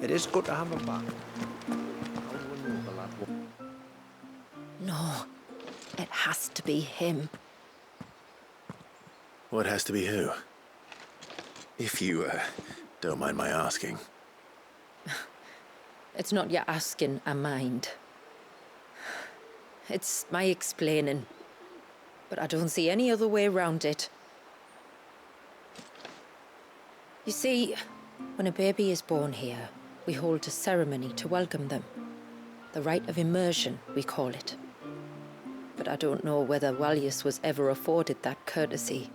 It is good to have him back. No, it has to be him. What has to be who? If you, don't mind my asking. It's not your asking, I mind. It's my explaining. But I don't see any other way around it. You see, when a baby is born here, we hold a ceremony to welcome them. The rite of immersion, we call it. But I don't know whether Wallace was ever afforded that courtesy.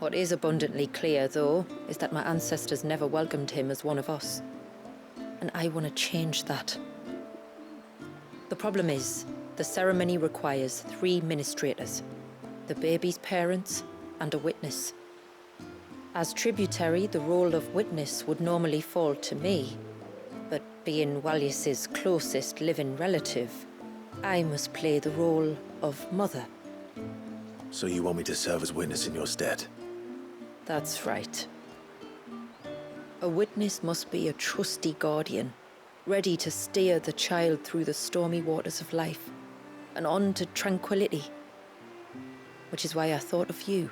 What is abundantly clear, though, is that my ancestors never welcomed him as one of us. And I want to change that. The problem is, the ceremony requires 3 ministrators, the baby's parents and a witness. As tributary, the role of witness would normally fall to me, but being Wallace's closest living relative, I must play the role of mother. So you want me to serve as witness in your stead? That's right. A witness must be a trusty guardian, ready to steer the child through the stormy waters of life and on to tranquility. Which is why I thought of you.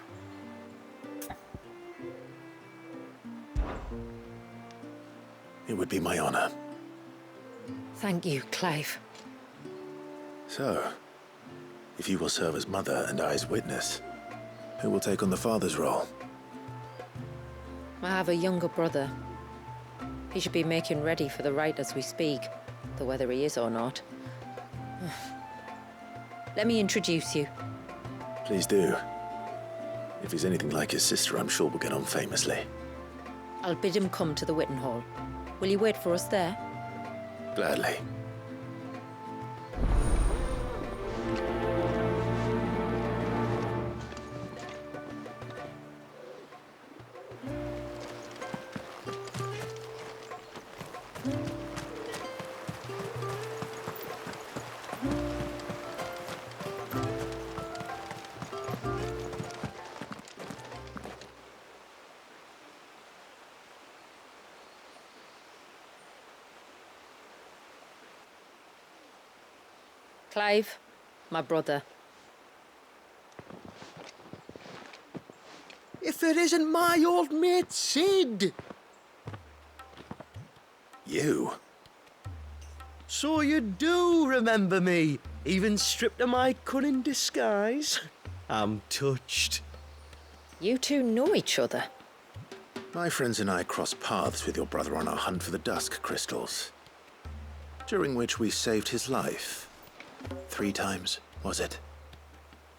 It would be my honor. Thank you, Clive. So, if you will serve as mother and I as witness, who will take on the father's role? I have a younger brother. He should be making ready for the rite as we speak, though whether he is or not. Let me introduce you. Please do. If he's anything like his sister, I'm sure we'll get on famously. I'll bid him come to the Witten Hall. Will you wait for us there? Gladly. Clive, my brother. If it isn't my old mate Sid! You? So you do remember me, even stripped of my cunning disguise? I'm touched. You two know each other. My friends and I crossed paths with your brother on our hunt for the dusk crystals, during which we saved his life. 3 times, was it?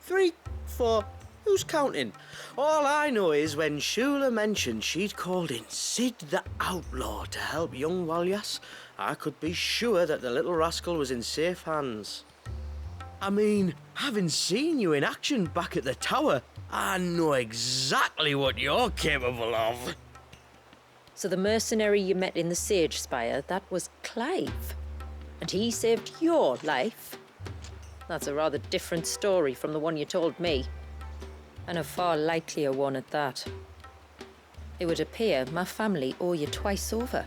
3, 4, who's counting? All I know is when Shula mentioned she'd called in Sid the Outlaw to help young Walyas, I could be sure that the little rascal was in safe hands. I mean, having seen you in action back at the tower, I know exactly what you're capable of. So the mercenary you met in the Sage Spire, that was Clive. And he saved your life? That's a rather different story from the one you told me. And a far likelier one at that. It would appear my family owe you twice over.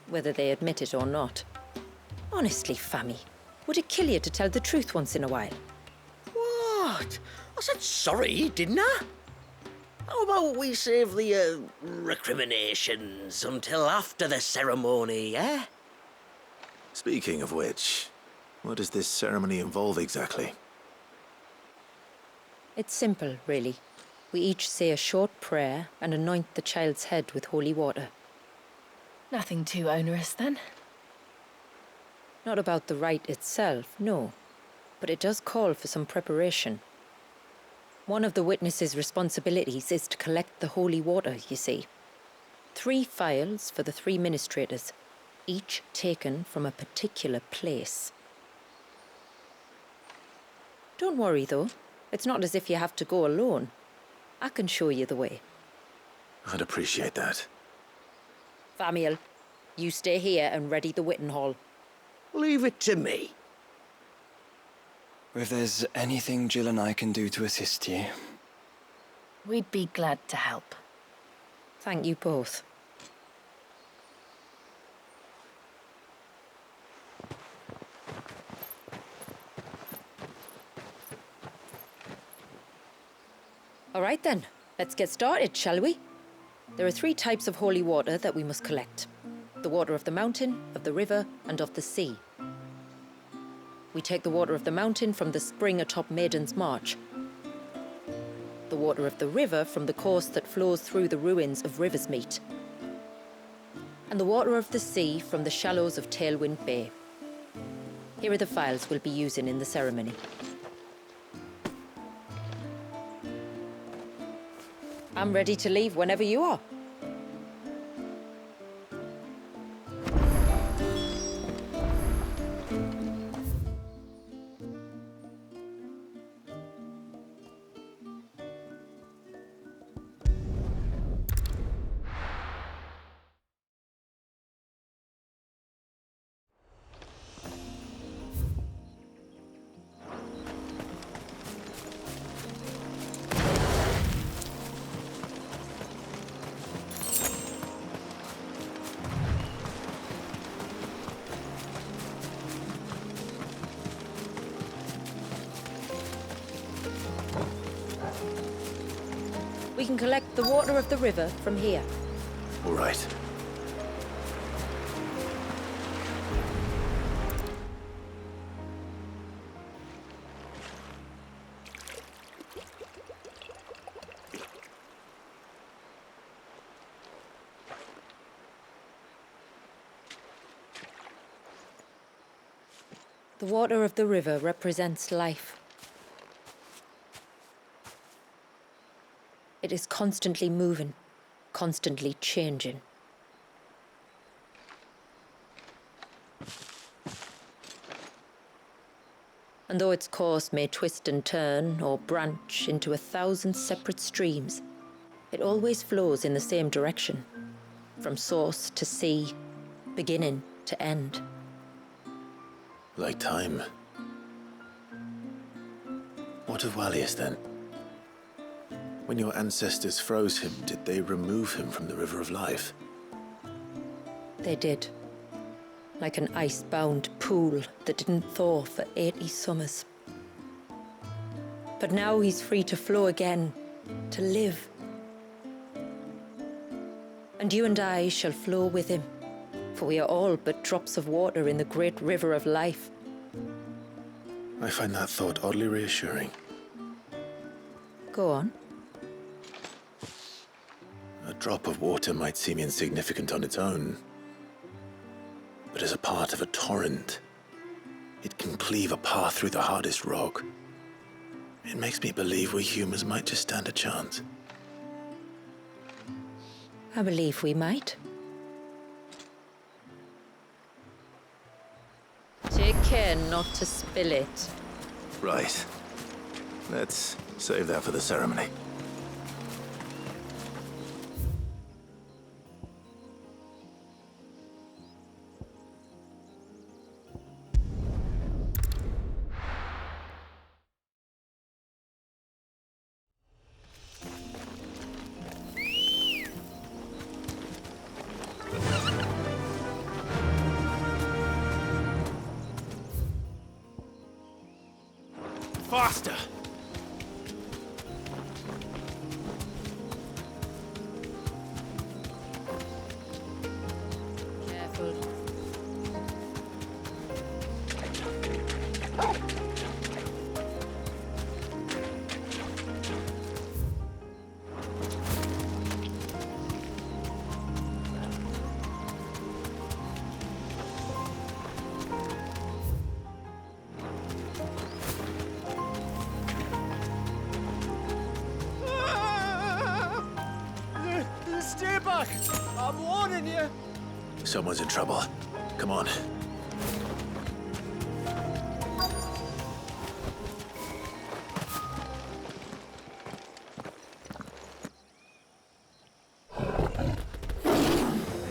Whether they admit it or not. Honestly, Fammy, would it kill you to tell the truth once in a while? What? I said sorry, didn't I? How about we save the, recriminations until after the ceremony, eh? Speaking of which, what does this ceremony involve exactly? It's simple, really. We each say a short prayer and anoint the child's head with holy water. Nothing too onerous, then? Not about the rite itself, no. But it does call for some preparation. One of the witness's responsibilities is to collect the holy water, you see. 3 phials for the 3 ministrators, each taken from a particular place. Don't worry, though. It's not as if you have to go alone. I can show you the way. I'd appreciate that. Famiel, you stay here and ready the Witten Hall. Leave it to me. If there's anything Jill and I can do to assist you. We'd be glad to help. Thank you both. All right then, let's get started, shall we? There are 3 types of holy water that we must collect. The water of the mountain, of the river, and of the sea. We take the water of the mountain from the spring atop Maiden's March. The water of the river from the course that flows through the ruins of Riversmeet. And the water of the sea from the shallows of Tailwind Bay. Here are the phials we'll be using in the ceremony. I'm ready to leave whenever you are. We can collect the water of the river from here. All right. The water of the river represents life. It is constantly moving, constantly changing. And though its course may twist and turn or branch into 1,000 separate streams, it always flows in the same direction, from source to sea, beginning to end. Like time. What of Wallius then? When your ancestors froze him, did they remove him from the River of Life? They did. Like an ice-bound pool that didn't thaw for 80 summers. But now he's free to flow again, to live. And you and I shall flow with him, for we are all but drops of water in the great river of life. I find that thought oddly reassuring. Go on. A drop of water might seem insignificant on its own, but as a part of a torrent, it can cleave a path through the hardest rock. It makes me believe we humans might just stand a chance. I believe we might. Take care not to spill it. Right. Let's save that for the ceremony. Faster! Careful. Stay back! I'm warning you! Someone's in trouble. Come on.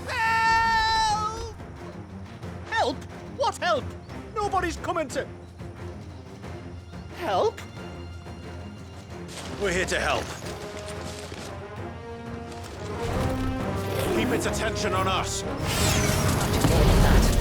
Help! Help? What help? Nobody's coming to... Help? We're here to help. its attention on us. Just ordered that.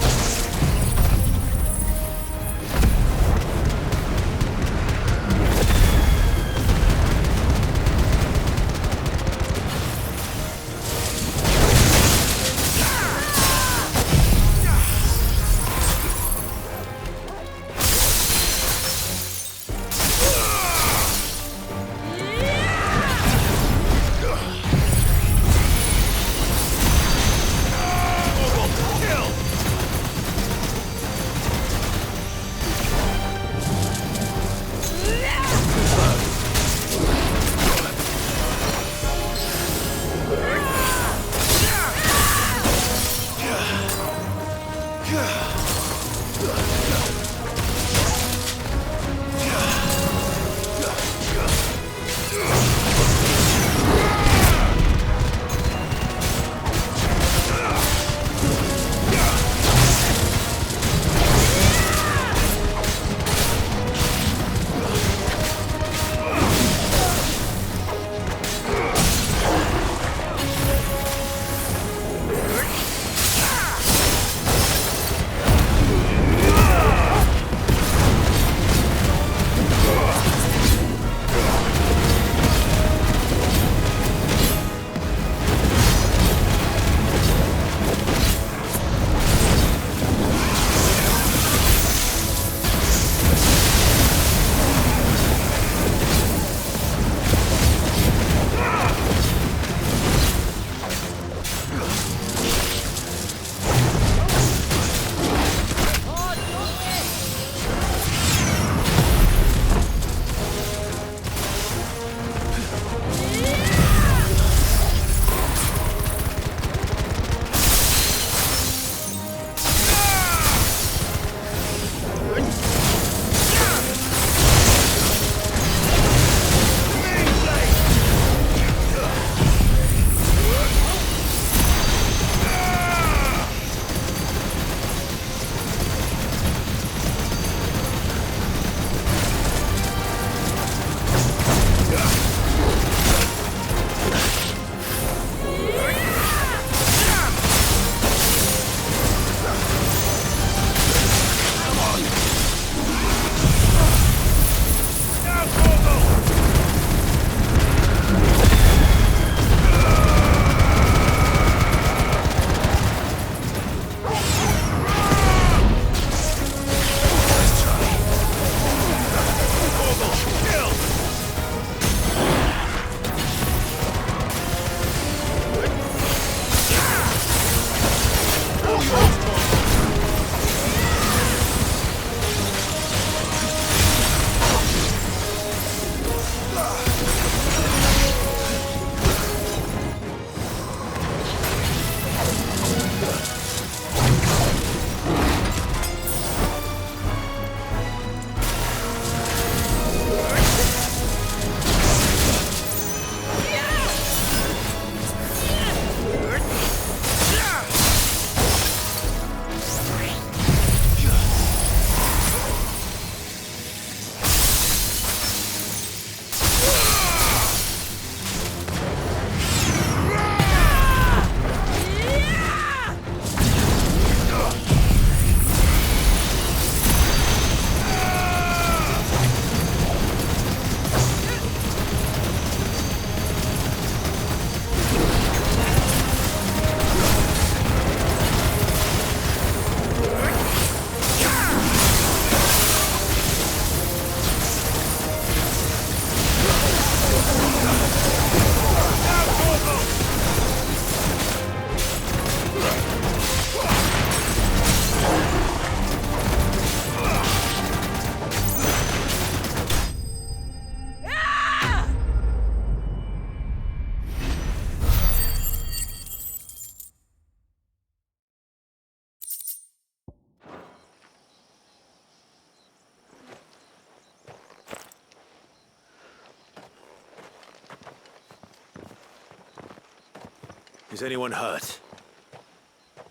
Is anyone hurt?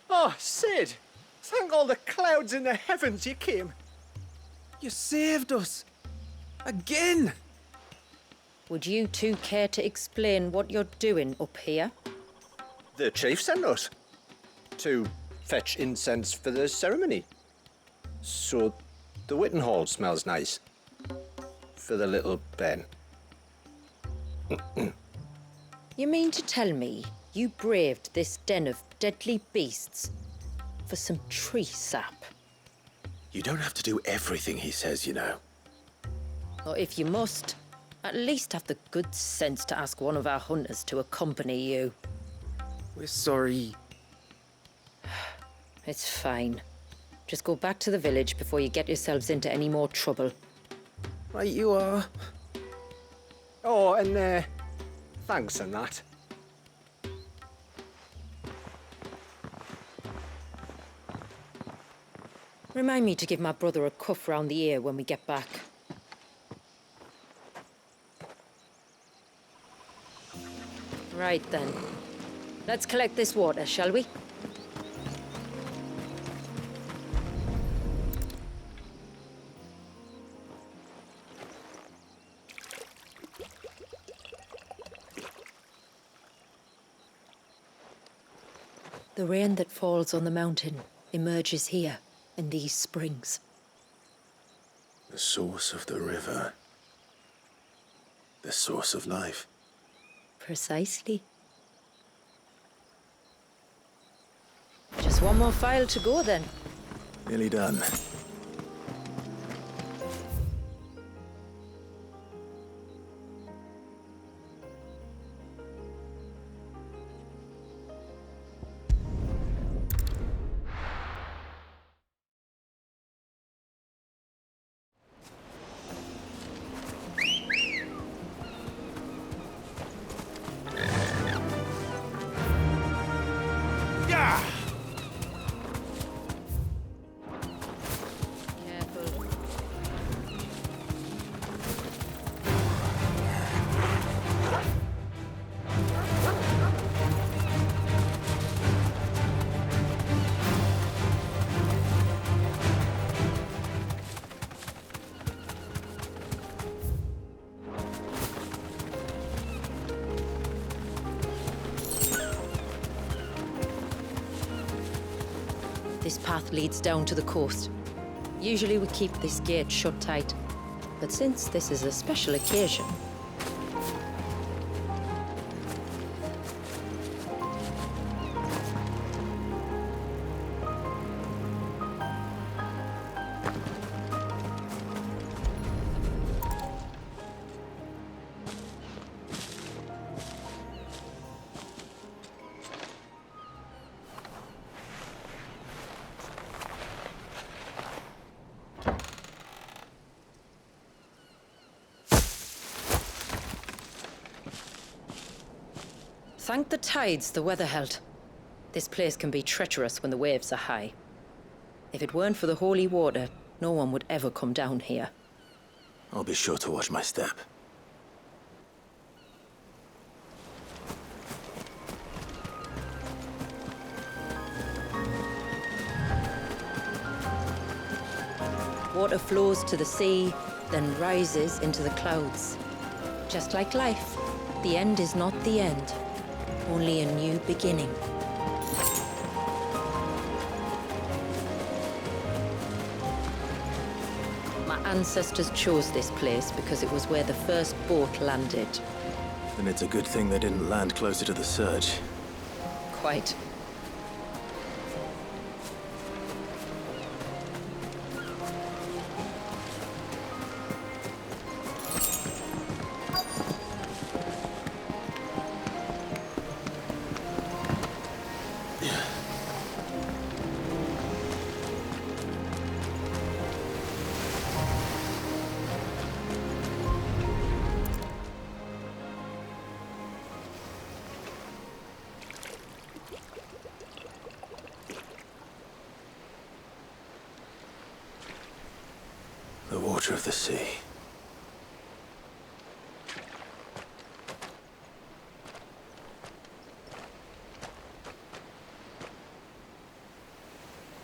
Oh, Sid! Thank all the clouds in the heavens you came. You saved us. Again! Would you two care to explain what you're doing up here? The chief sent us to fetch incense for the ceremony. So the Witten Hall smells nice for the little Ben. You mean to tell me you braved this den of deadly beasts for some tree sap? You don't have to do everything he says, you know. Or if you must, at least have the good sense to ask one of our hunters to accompany you. We're sorry. It's fine. Just go back to the village before you get yourselves into any more trouble. Right you are. Oh, and thanks and that. Remind me to give my brother a cuff round the ear when we get back. Right then. Let's collect this water, shall we? The rain that falls on the mountain emerges here, in these springs. The source of the river. The source of life. Precisely. Just one more file to go then. Nearly done. Careful. This path leads down to the coast. Usually we keep this gate shut tight, but since this is a special occasion... Thank the tides the weather held. This place can be treacherous when the waves are high. If it weren't for the holy water, no one would ever come down here. I'll be sure to watch my step. Water flows to the sea, then rises into the clouds. Just like life, the end is not the end, only a new beginning. My ancestors chose this place because it was where the first boat landed. And it's a good thing they didn't land closer to the surge. Quite. The water of the sea.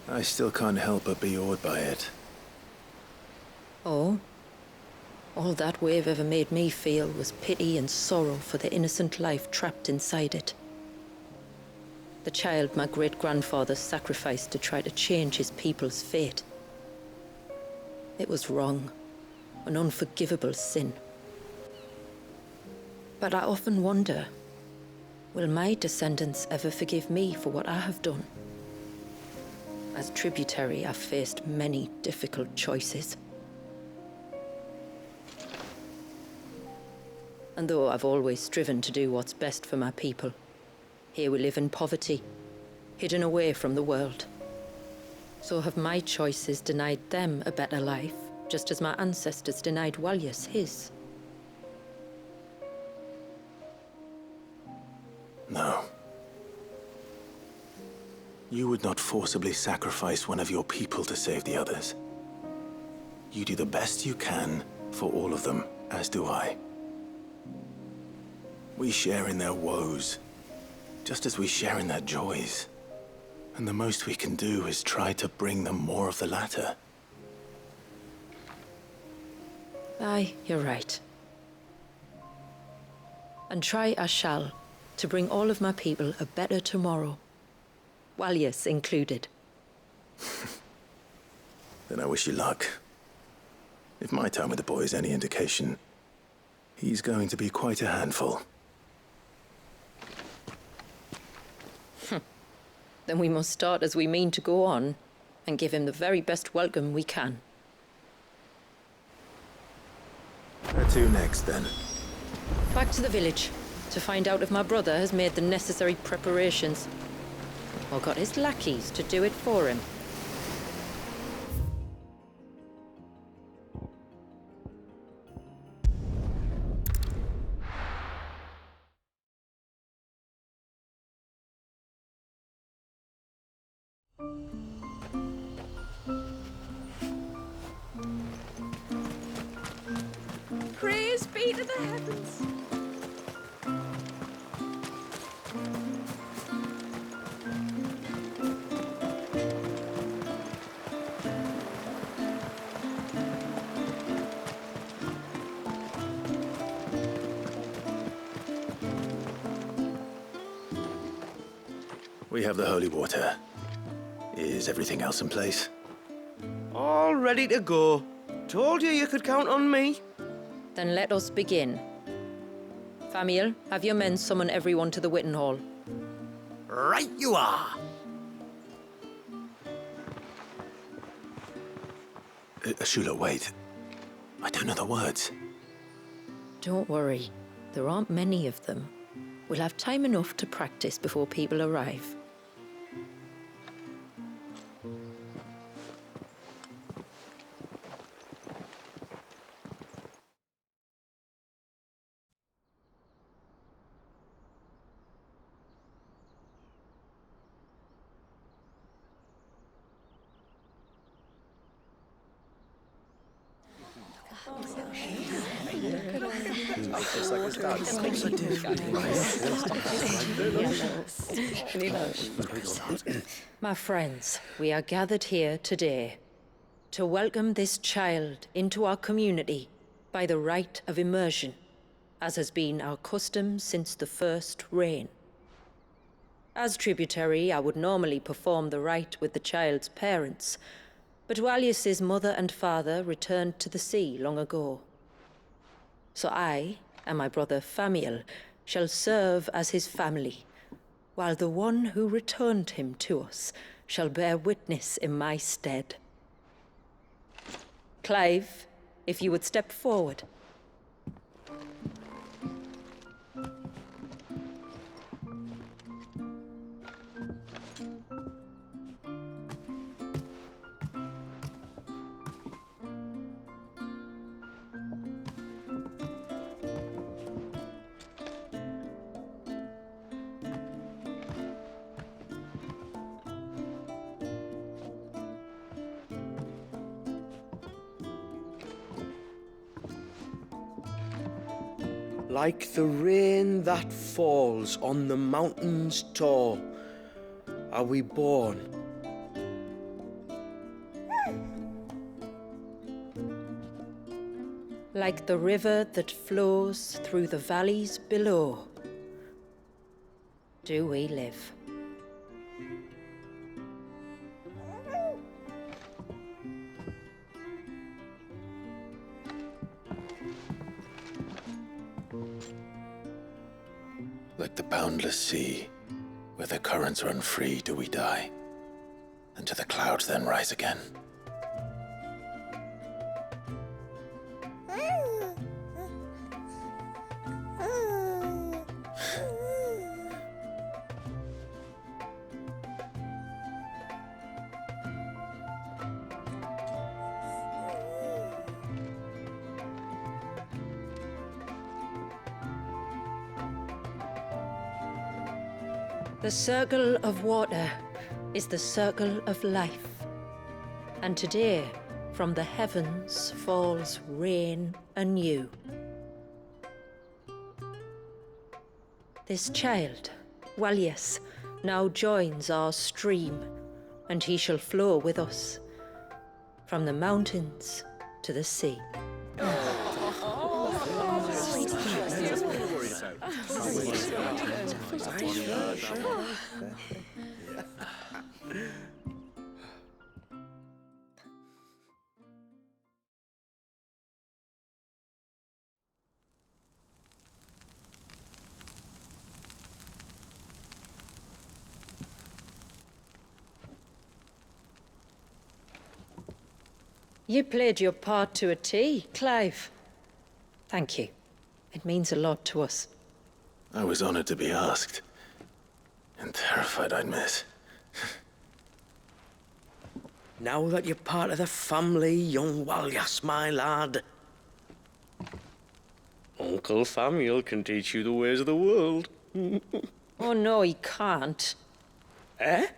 I still can't help but be awed by it. Oh? All that wave ever made me feel was pity and sorrow for the innocent life trapped inside it. The child my great-grandfather sacrificed to try to change his people's fate. It was wrong, an unforgivable sin. But I often wonder, will my descendants ever forgive me for what I have done? As tributary, I've faced many difficult choices. And though I've always striven to do what's best for my people, here we live in poverty, hidden away from the world. So have my choices denied them a better life, just as my ancestors denied Walyas his? No. You would not forcibly sacrifice one of your people to save the others. You do the best you can for all of them, as do I. We share in their woes, just as we share in their joys. And the most we can do is try to bring them more of the latter. Aye, you're right. And try I shall, to bring all of my people a better tomorrow. Walyas included. Then I wish you luck. If my time with the boy is any indication, he's going to be quite a handful. Then we must start as we mean to go on, and give him the very best welcome we can. Where to next, then? Back to the village, to find out if my brother has made the necessary preparations, or got his lackeys to do it for him. Praise be to the heavens. We have the holy water. Is everything else in place? All ready to go. Told you could count on me. Then let us begin. Famiel, have your men summon everyone to the Witten Hall. Right you are. Ashula, wait. I don't know the words. Don't worry, there aren't many of them. We'll have time enough to practice before people arrive. My friends, we are gathered here today to welcome this child into our community by the rite of immersion, as has been our custom since the first reign. As tributary, I would normally perform the rite with the child's parents, but Walyas's mother and father returned to the sea long ago. So I and my brother Famiel shall serve as his family, while the one who returned him to us shall bear witness in my stead. Clive, if you would step forward. Like the rain that falls on the mountains tall, are we born. Like the river that flows through the valleys below, do we live. Like the boundless sea, where the currents run free, do we die, and to the clouds then rise again. The circle of water is the circle of life. And today, from the heavens falls rain anew. This child, Walias, now joins our stream, and he shall flow with us from the mountains to the sea. You played your part to a T, Clive. Thank you. It means a lot to us. I was honored to be asked, and terrified I'd miss. Now that you're part of the family, young Walyas, my lad, Uncle Samuel can teach you the ways of the world. Oh no, he can't. Eh?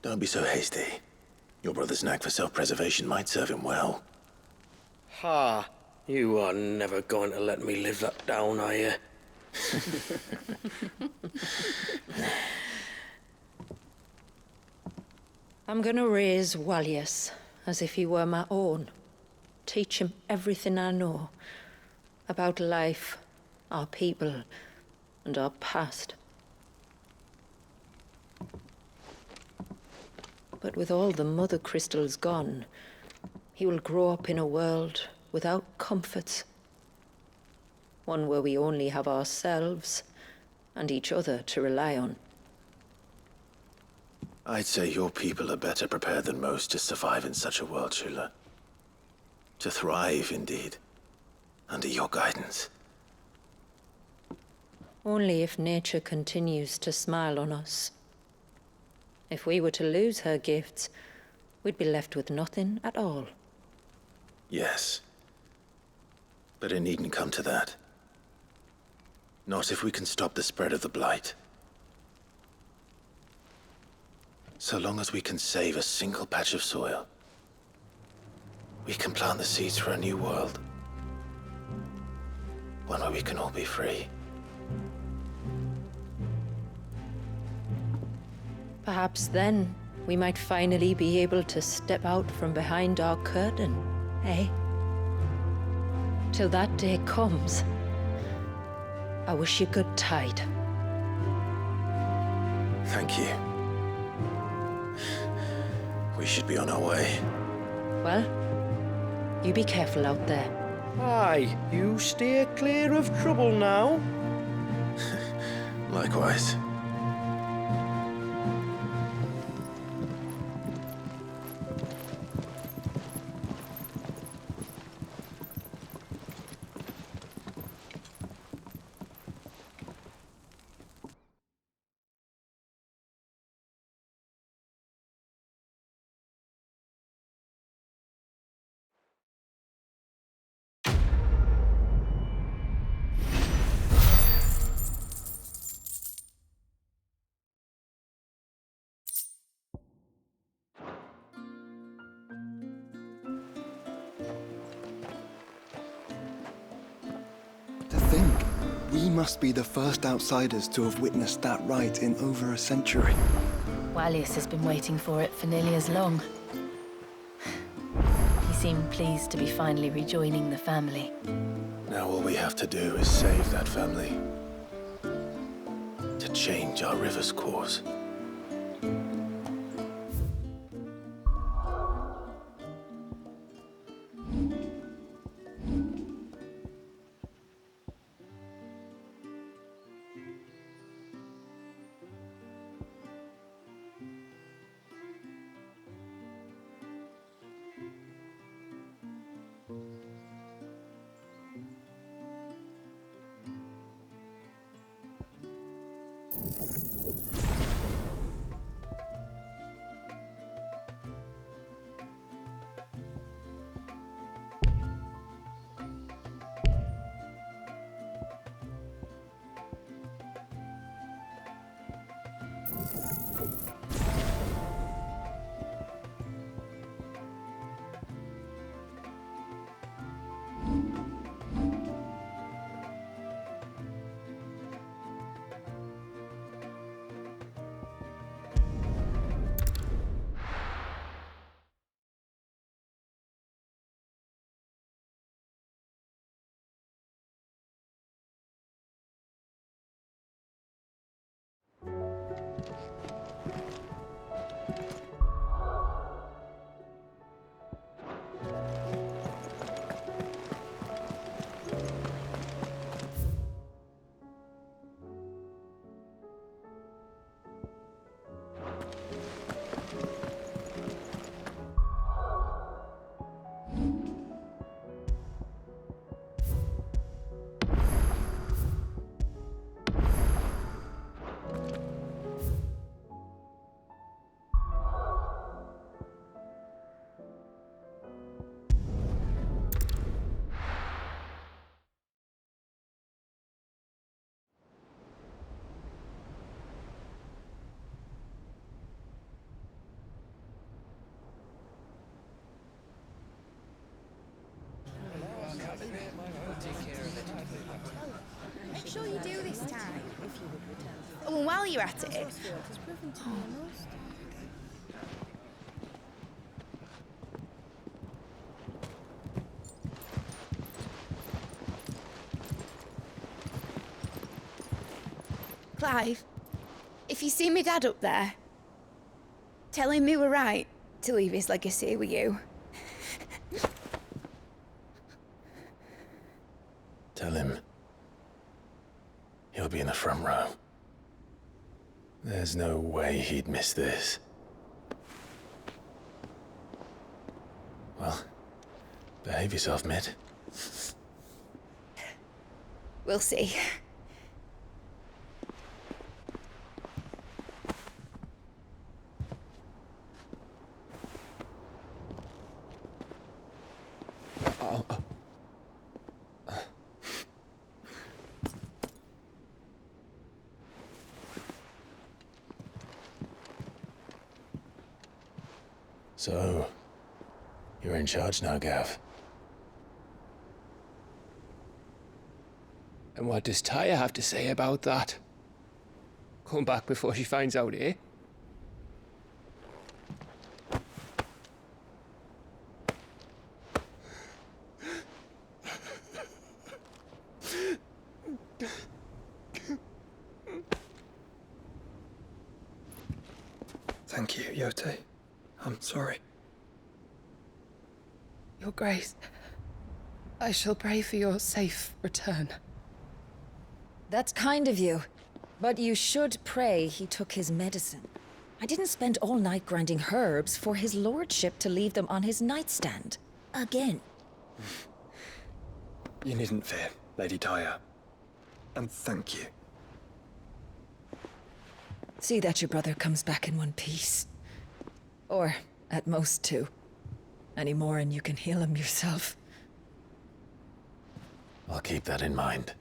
Don't be so hasty. Your brother's knack for self-preservation might serve him well. Ha! You are never going to let me live that down, are you? I'm gonna raise Walias as if he were my own. Teach him everything I know about life, our people, and our past. But with all the mother crystals gone, he will grow up in a world without comforts. One where we only have ourselves and each other to rely on. I'd say your people are better prepared than most to survive in such a world, Shula. To thrive, indeed, under your guidance. Only if nature continues to smile on us. If we were to lose her gifts, we'd be left with nothing at all. Yes. But it needn't come to that. Not if we can stop the spread of the Blight. So long as we can save a single patch of soil, we can plant the seeds for a new world. One where we can all be free. Perhaps then we might finally be able to step out from behind our curtain, eh? Till that day comes, I wish you good tide. Thank you. We should be on our way. Well, you be careful out there. Aye, you steer clear of trouble now. Likewise. To think, we must be the first outsiders to have witnessed that rite in over a century. Walias has been waiting for it for nearly as long. He seemed pleased to be finally rejoining the family. Now all we have to do is save that family. To change our river's course. Oh, and while you're at it, Clive, if you see me dad up there, tell him we were right to leave his legacy with you. Tell him he'll be in the front row. There's no way he'd miss this. Well, behave yourself, Mitt. We'll see. So, you're in charge now, Gav. And what does Tyre have to say about that? Come back before she finds out, eh? Thank you, Yote. I'm sorry. Your Grace, I shall pray for your safe return. That's kind of you. But you should pray he took his medicine. I didn't spend all night grinding herbs for his lordship to leave them on his nightstand. Again. You needn't fear, Lady Tyre. And thank you. See that your brother comes back in one piece. Or, at most, two. Any more and you can heal him yourself. I'll keep that in mind.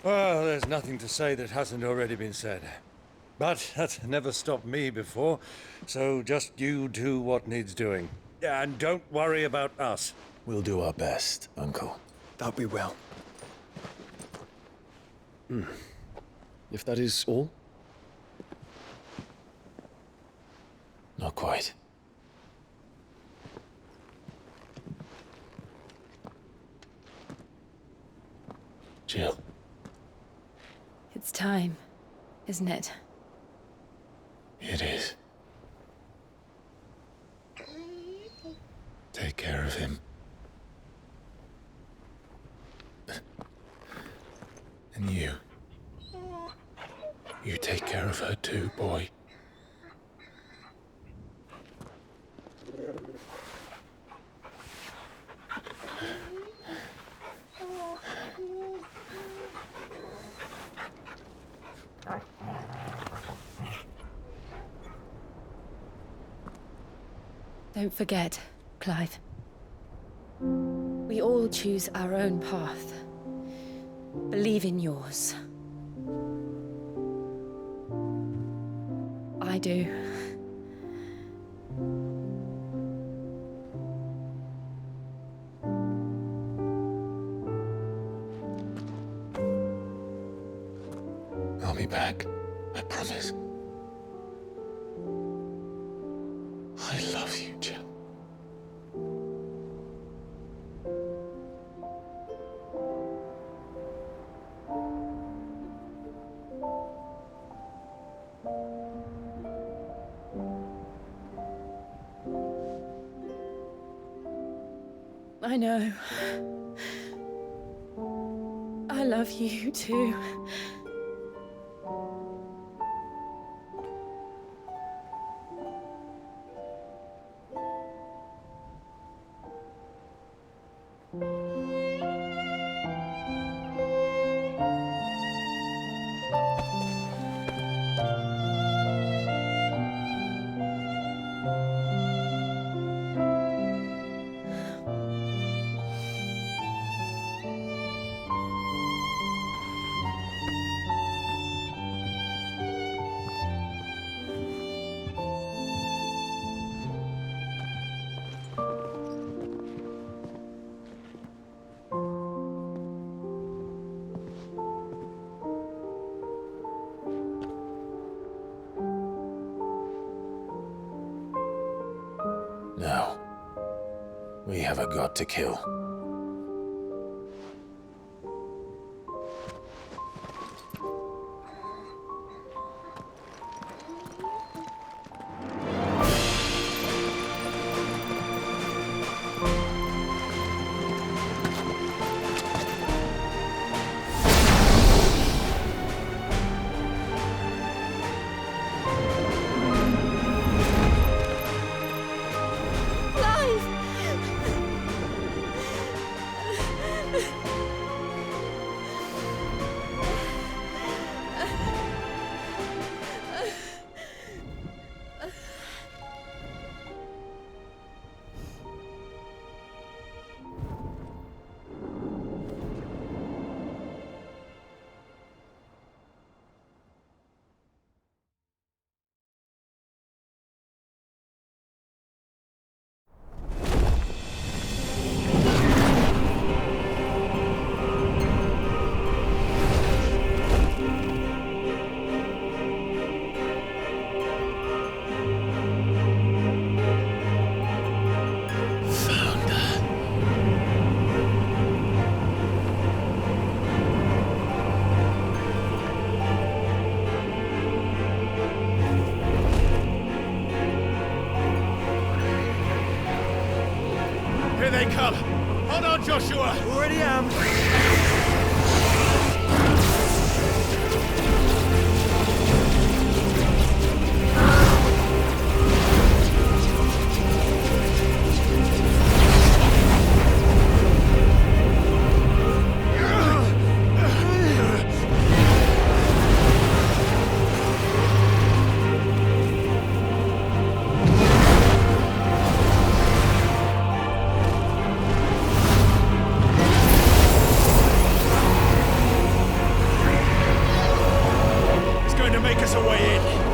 Well, there's nothing to say that hasn't already been said. But that's never stopped me before, so just you do what needs doing. And don't worry about us. We'll do our best, Uncle. That we will. If that is all? Not quite. Jill. It's time, isn't it? It is. Take care of him. And you. You take care of her too, boy. Don't forget, Clive. We all choose our own path. Believe in yours. I do. I'll be back. I promise. I love you, Jill. I know. I love you too. Now, we have a god to kill. Here they come! Hold on, Joshua! Already am. Make us a way in.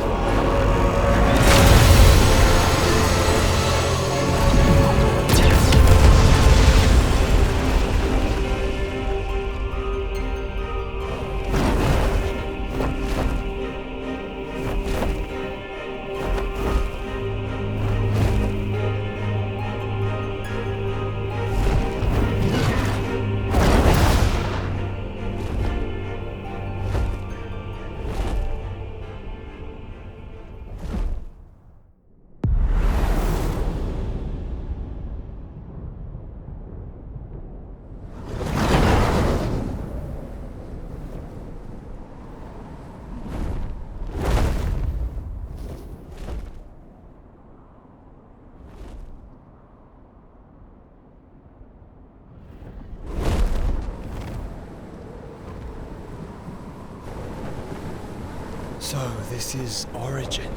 So, this is Origin.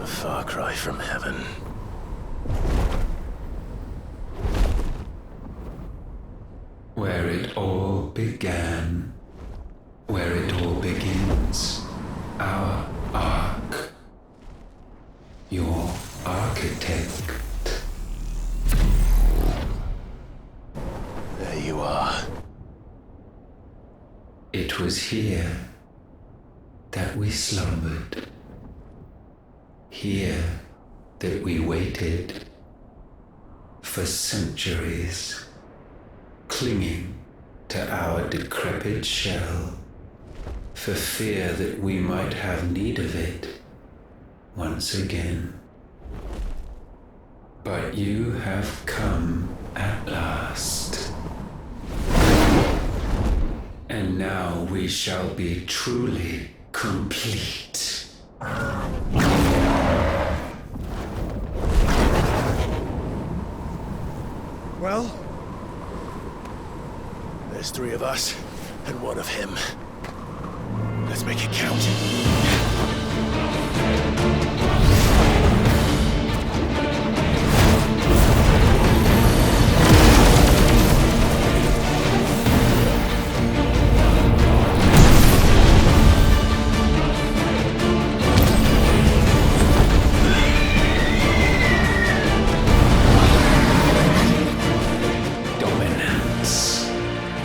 A far cry from heaven. Where it all began, where it all begins, our ark, your architect. There you are. It was here that we slumbered, here that we waited for centuries, clinging to our decrepit shell, for fear that we might have need of it once again. But you have come at last. And now we shall be truly complete. Well, there's 3 of us and 1 of him. Let's make it count.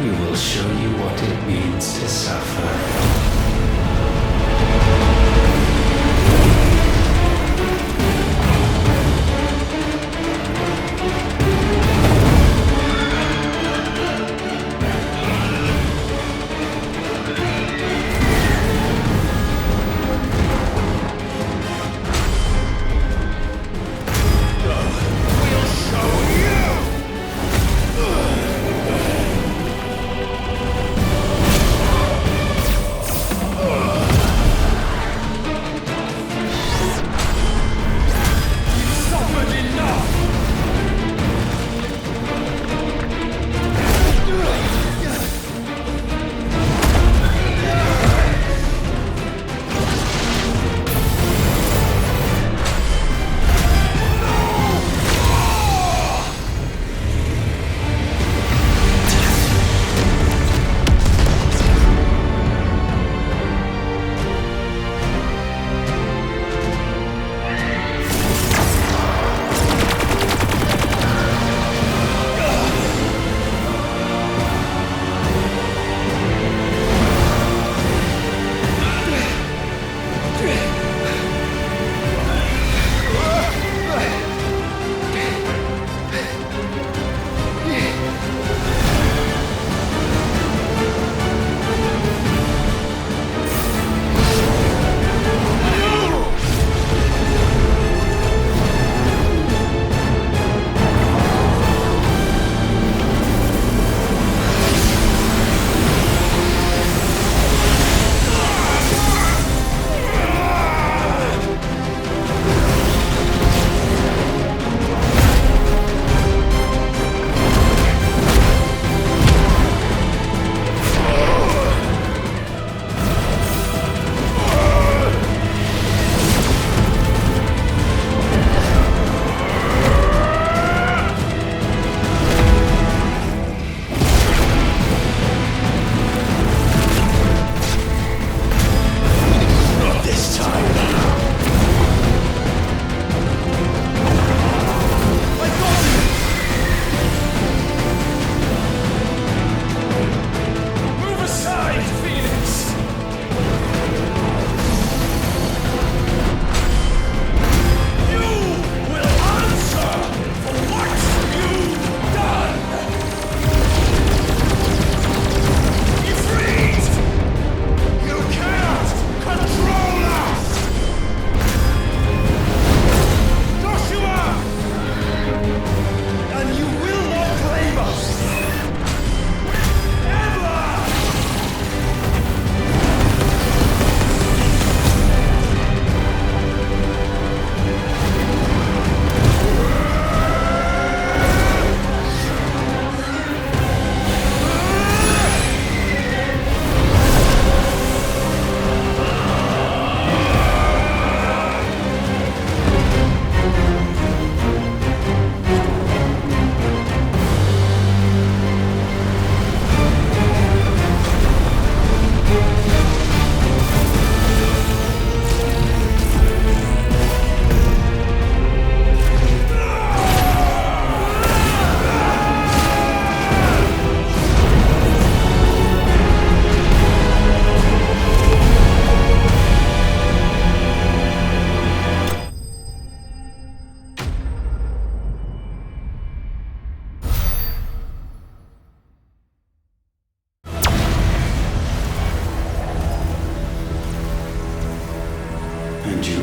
We will show you what it means to suffer.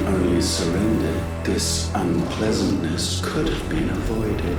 only surrendered, this unpleasantness could have been avoided.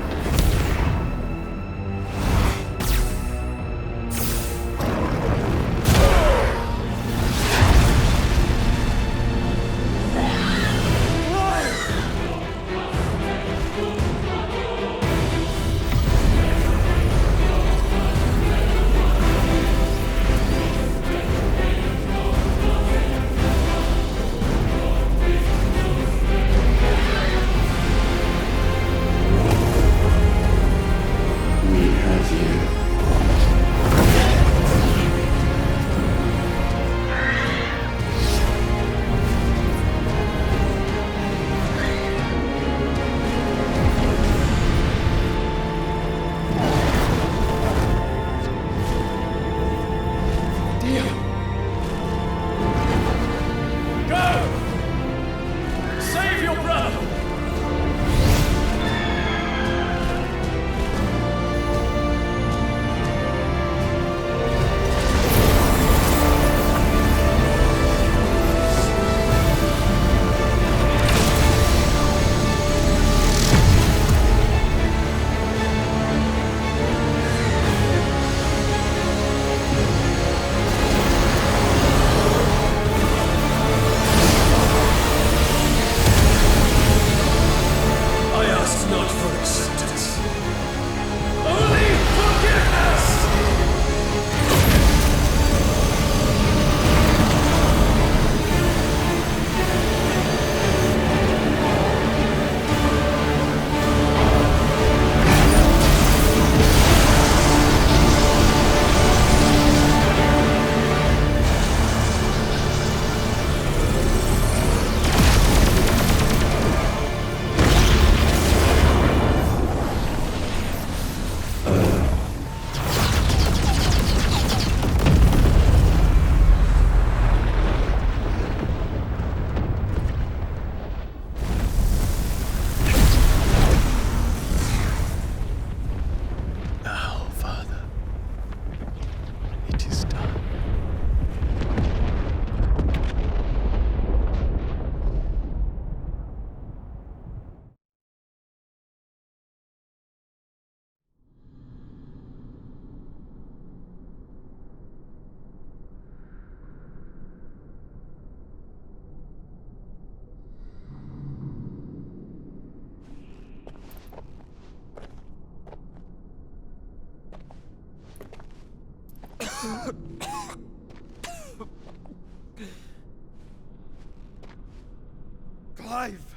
Clive!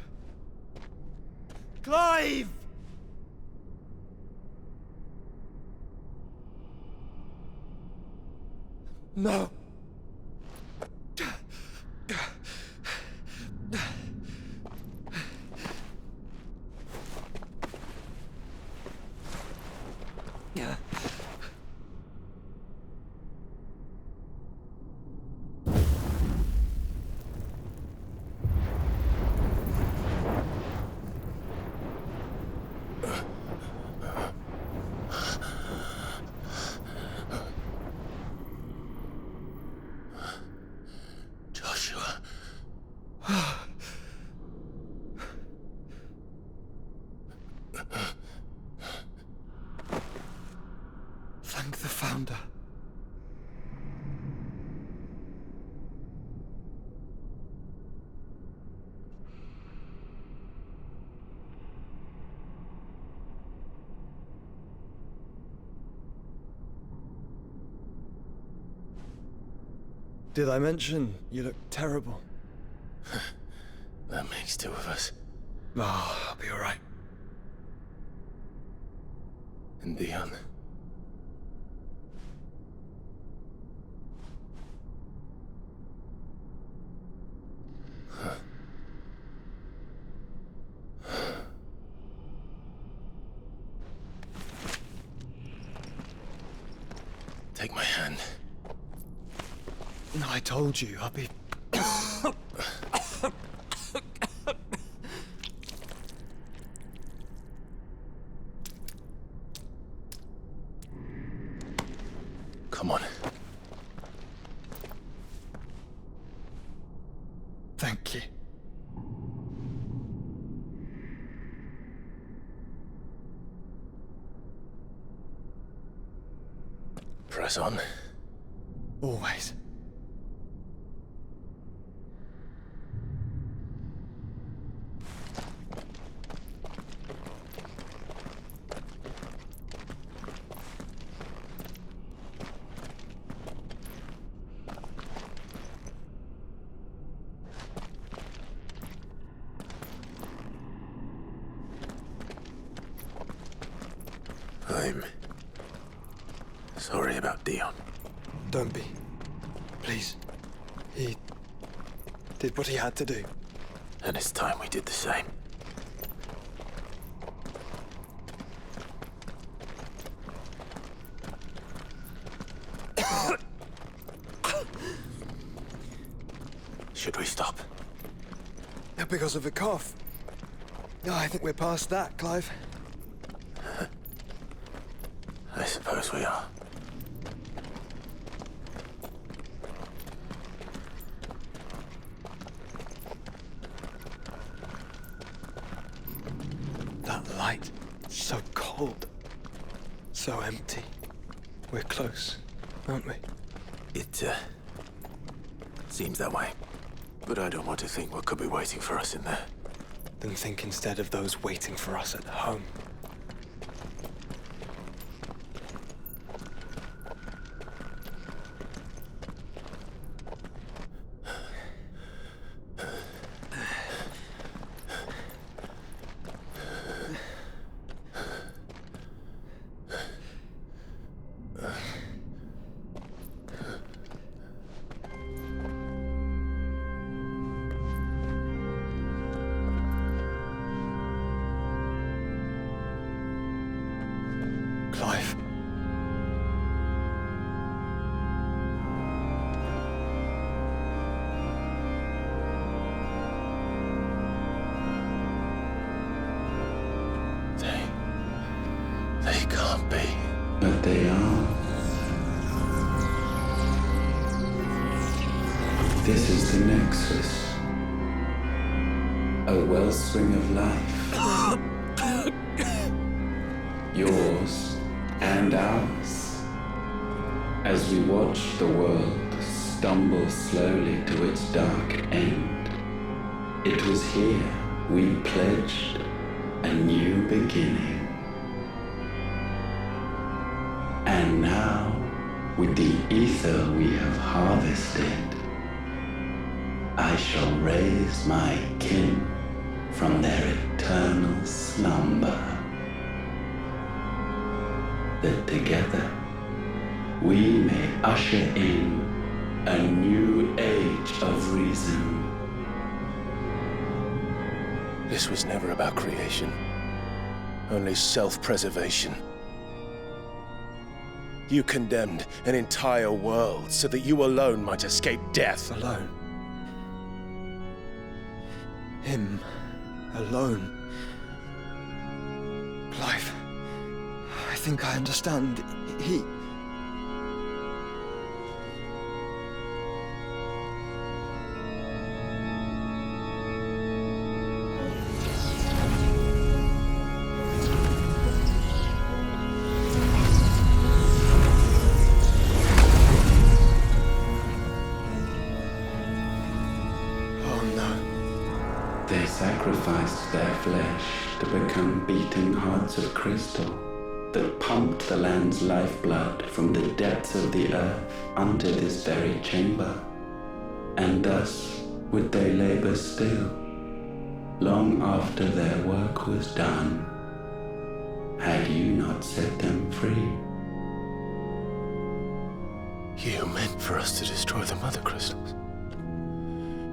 Clive! No. Joshua. Thank the Founder. Did I mention you look terrible? That makes two of us. Oh, I'll be alright. And Dion. Take my hand. I told you, I'll be... Come on. Thank you. us on? Always. I'm sorry about Dion. Don't be. Please. He did what he had to do. And it's time we did the same. Should we stop? Because of the cough. No, I think we're past that, Clive. I suppose we are. That light, so cold, so empty. We're close, aren't we? It seems that way. But I don't want to think what could be waiting for us in there. Then think instead of those waiting for us at home. Clive. They can't be. But they are. This is the Nexus. A wellspring of life. Yours and ours. As we watch the world stumble slowly to its dark end, it was here we pledged a new beginning. And now, with the ether we have harvested, I shall raise my kin from their eternal slumber. That together we may usher in a new age of reason. This was never about creation. Only self-preservation. You condemned an entire world so that you alone might escape death. Alone. Him. Alone. Clive. I think I understand. He... They sacrificed their flesh to become beating hearts of crystal that pumped the land's lifeblood from the depths of the earth unto this very chamber. And thus would they labor still, long after their work was done, had you not set them free. You meant for us to destroy the mother crystals.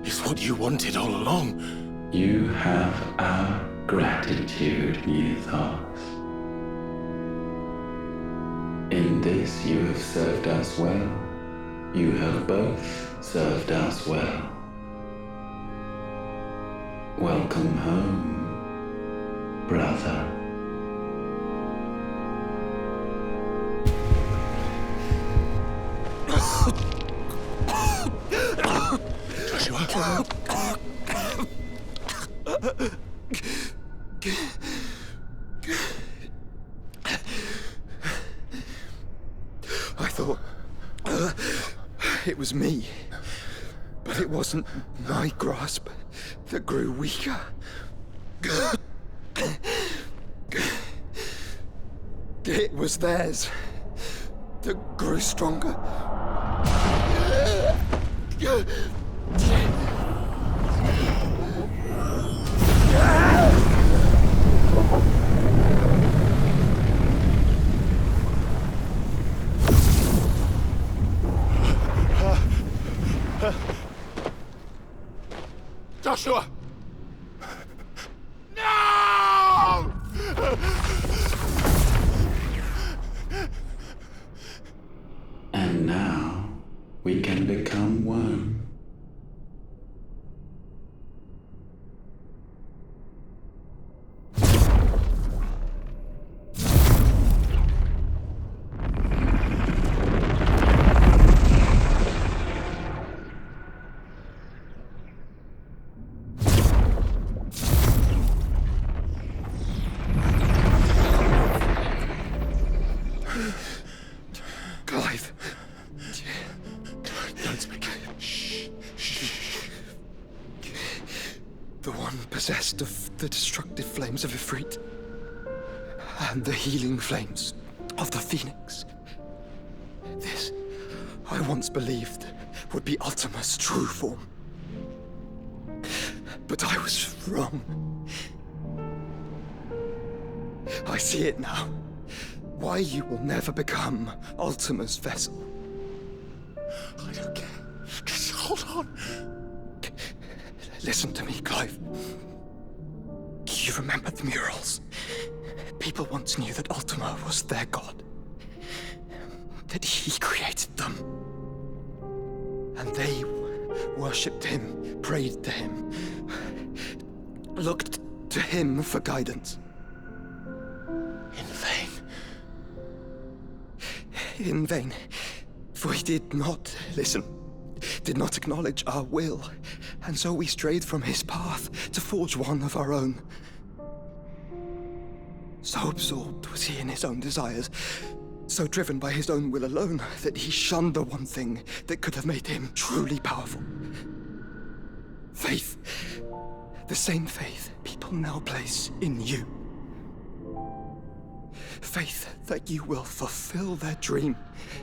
It's what you wanted all along. You have our gratitude, Mythos. In this you have served us well. You have both served us well. Welcome home, brother. Joshua? I thought was me. But it wasn't my grasp that grew weaker. It was theirs that grew stronger. Joshua! No! And now we can become one. Clive. Don't speak. Shh. The one possessed of the destructive flames of Ifrit and the healing flames of the Phoenix. This, I once believed, would be Ultima's true form. But I was wrong. I see it now. Why you will never become Ultima's vessel. I don't care. Just hold on. Listen to me, Clive. You remember the murals? People once knew that Ultima was their god. That he created them. And they worshipped him, prayed to him, looked to him for guidance. In vain. In vain. For he did not listen, did not acknowledge our will, and so we strayed from his path to forge one of our own. So absorbed was he in his own desires, so driven by his own will alone, that he shunned the one thing that could have made him truly powerful. Faith. The same faith people now place in you. Faith that you will fulfill their dream,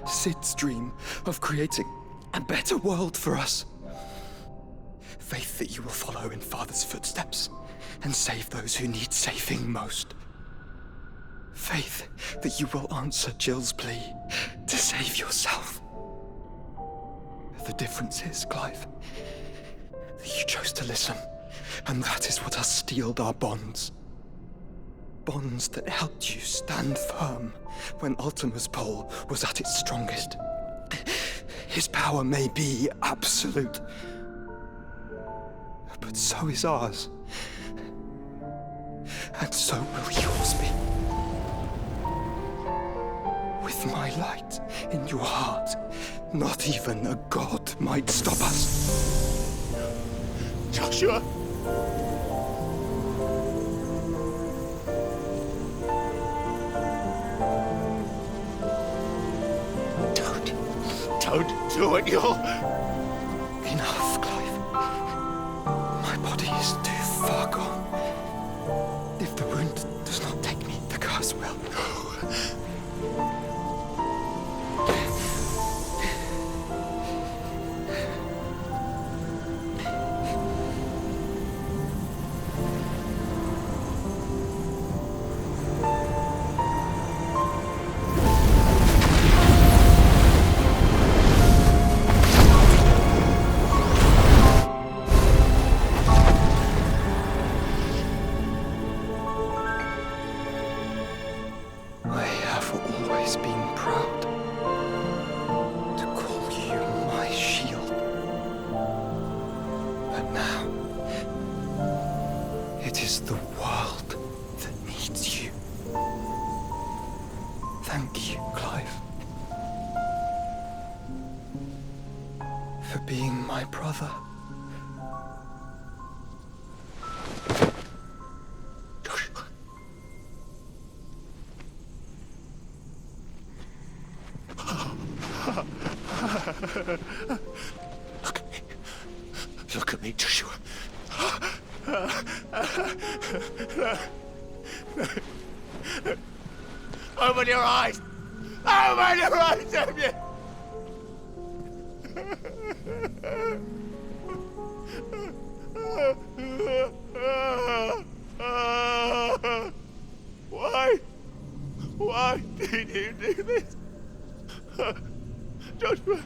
Sid's dream, of creating a better world for us. Faith that you will follow in Father's footsteps and save those who need saving most. Faith that you will answer Jill's plea to save yourself. The difference is, Clive, that you chose to listen, and that is what has steeled our bonds. Bonds that helped you stand firm when Ultima's pull was at its strongest. His power may be absolute, but so is ours. And so will yours be. With my light in your heart, not even a god might stop us. Joshua! Don't do it, you'll... Enough, Clive. My body is too far gone. If the wound does not take me, the curse will. Thank you, Clive. For being my brother. Look at me. Look at me, Joshua. Open your eyes! Open your eyes, damn you! Why? Why did you do this? Joshua!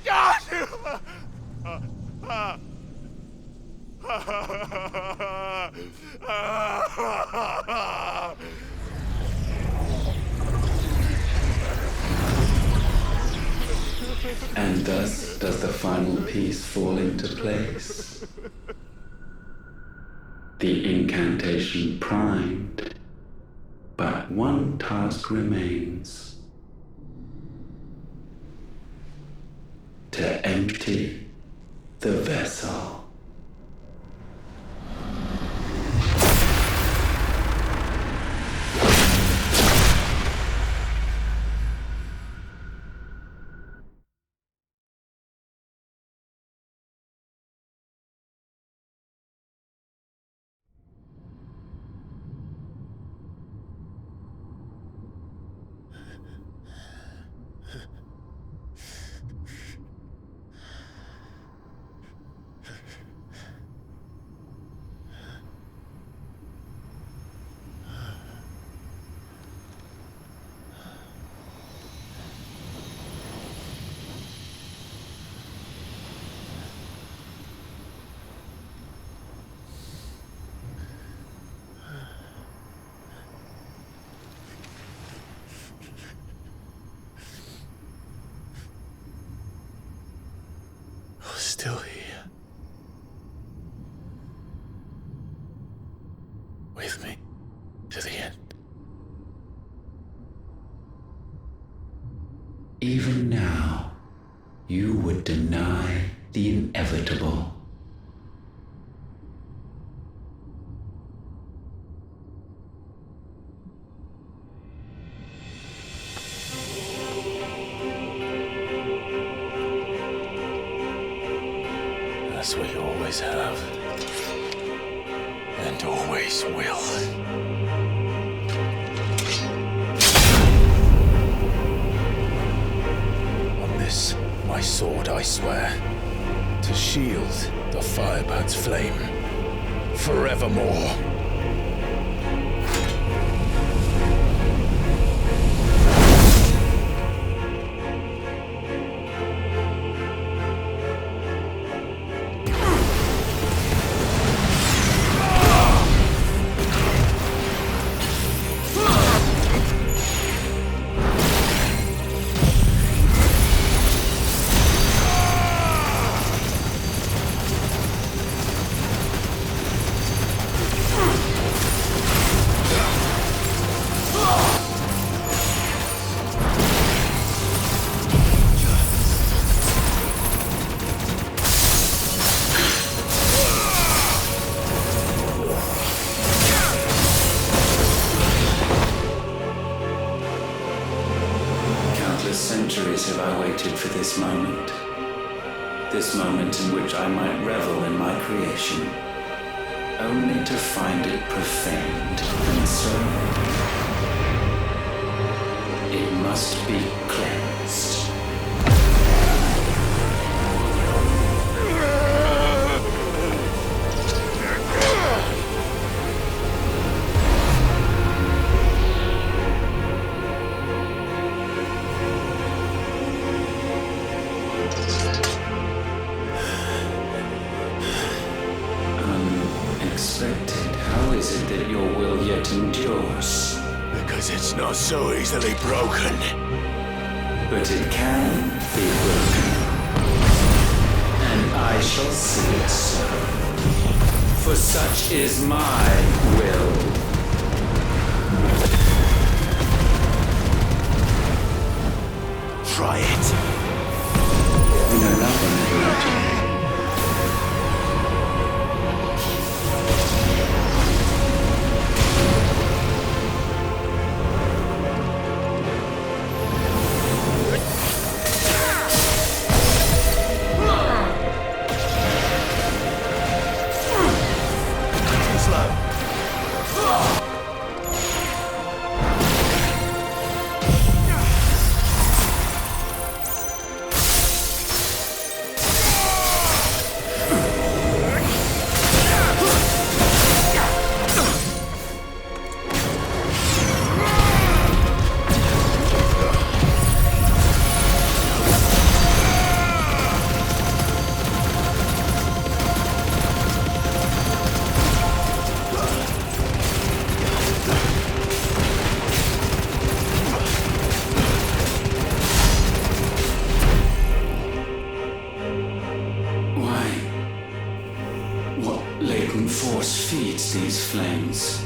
Joshua! And thus does the final piece fall into place. The incantation primed, but one task remains. To empty the vessel. Still here. With me to the end. Even now, you would deny the inevitable. As we always have. And always will. On this, my sword, I swear, to shield the Firebird's flame forevermore. Centuries have I waited for this moment in which I might revel in my creation, only to find it profaned and soiled. It must be cleansed. How is it that your will yet endures? Because it's not so easily broken. But it can be broken. And I shall see it so. For such is my will. Try it. We know nothing of magic. Why? What latent force feeds these flames?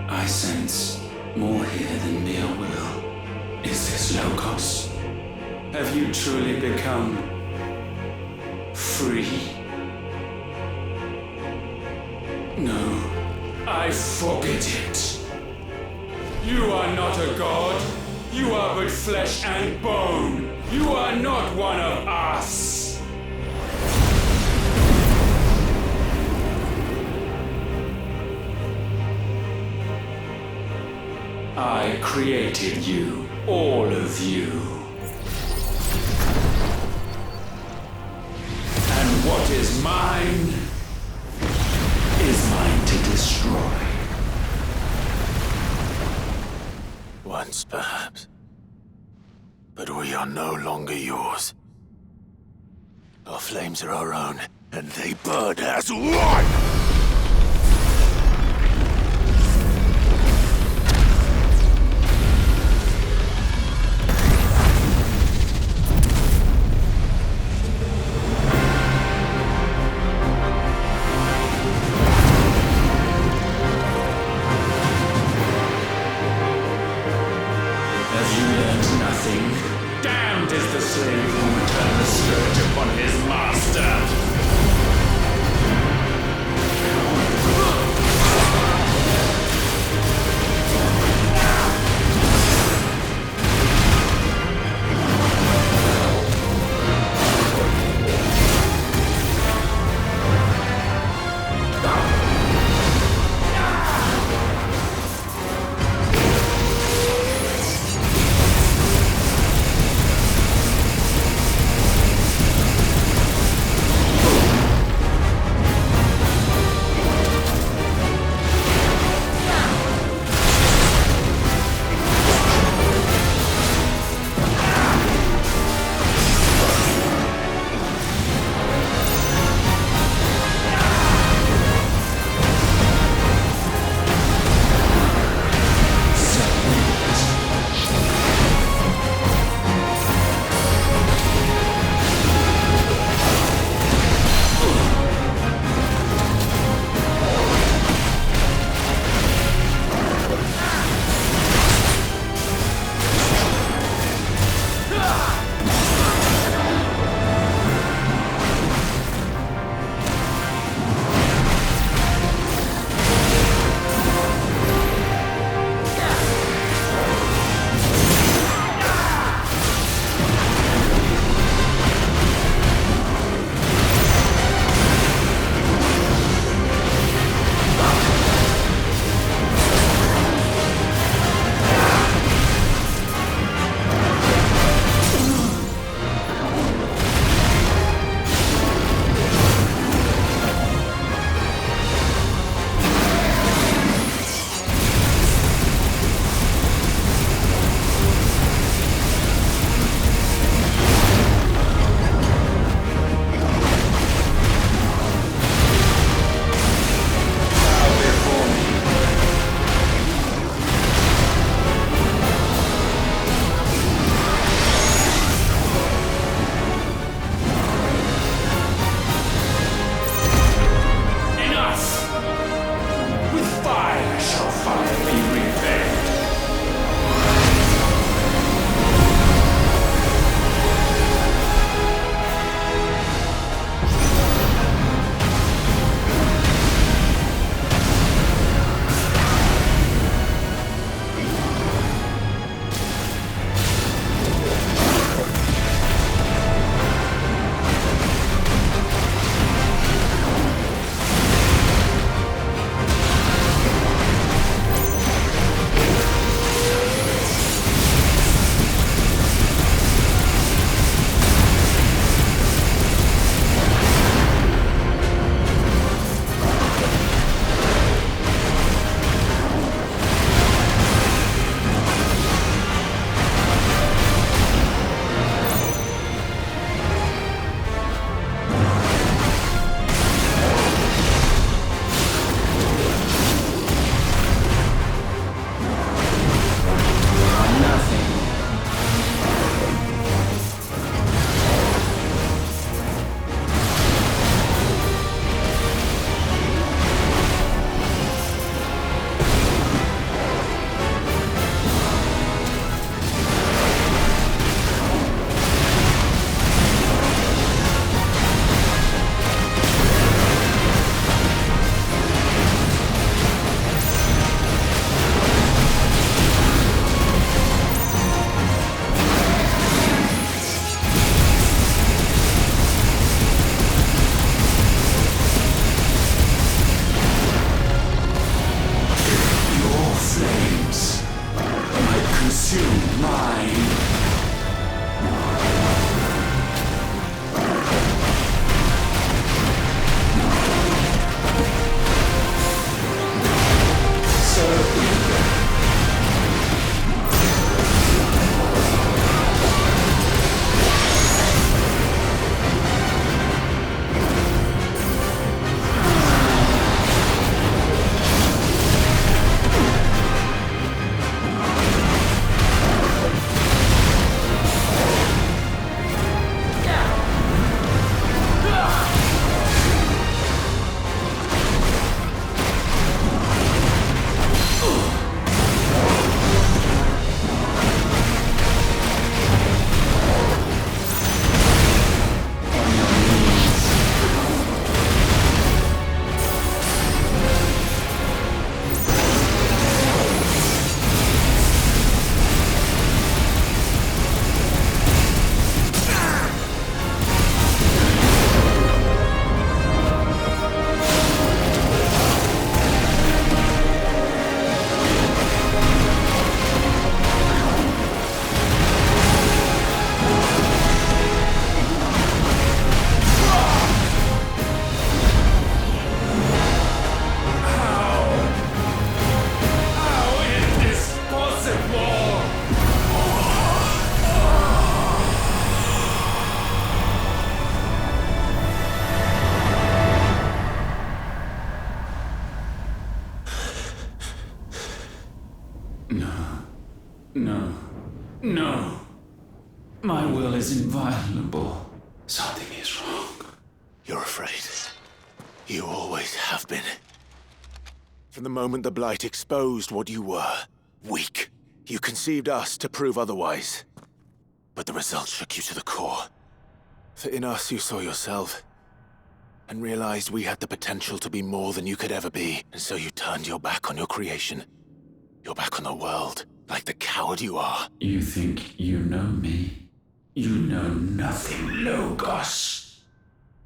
I sense more here than mere will. Is this Logos? Have you truly become free? No, I forbid it. You are not a god. You are but flesh and bone. You are not one of us. I created you, all of you. And what is mine is mine to destroy. Once, perhaps. But we are no longer yours. Our flames are our own, and they burn as one! Damned is the slave who would turn the scourge upon his master! My will is inviolable. Something is wrong. You're afraid. You always have been. From the moment the Blight exposed what you were, weak, you conceived us to prove otherwise. But the results shook you to the core. For in us you saw yourself, and realized we had the potential to be more than you could ever be. And so you turned your back on your creation. Your back on the world, like the coward you are. You think you know me? You know nothing, Logos.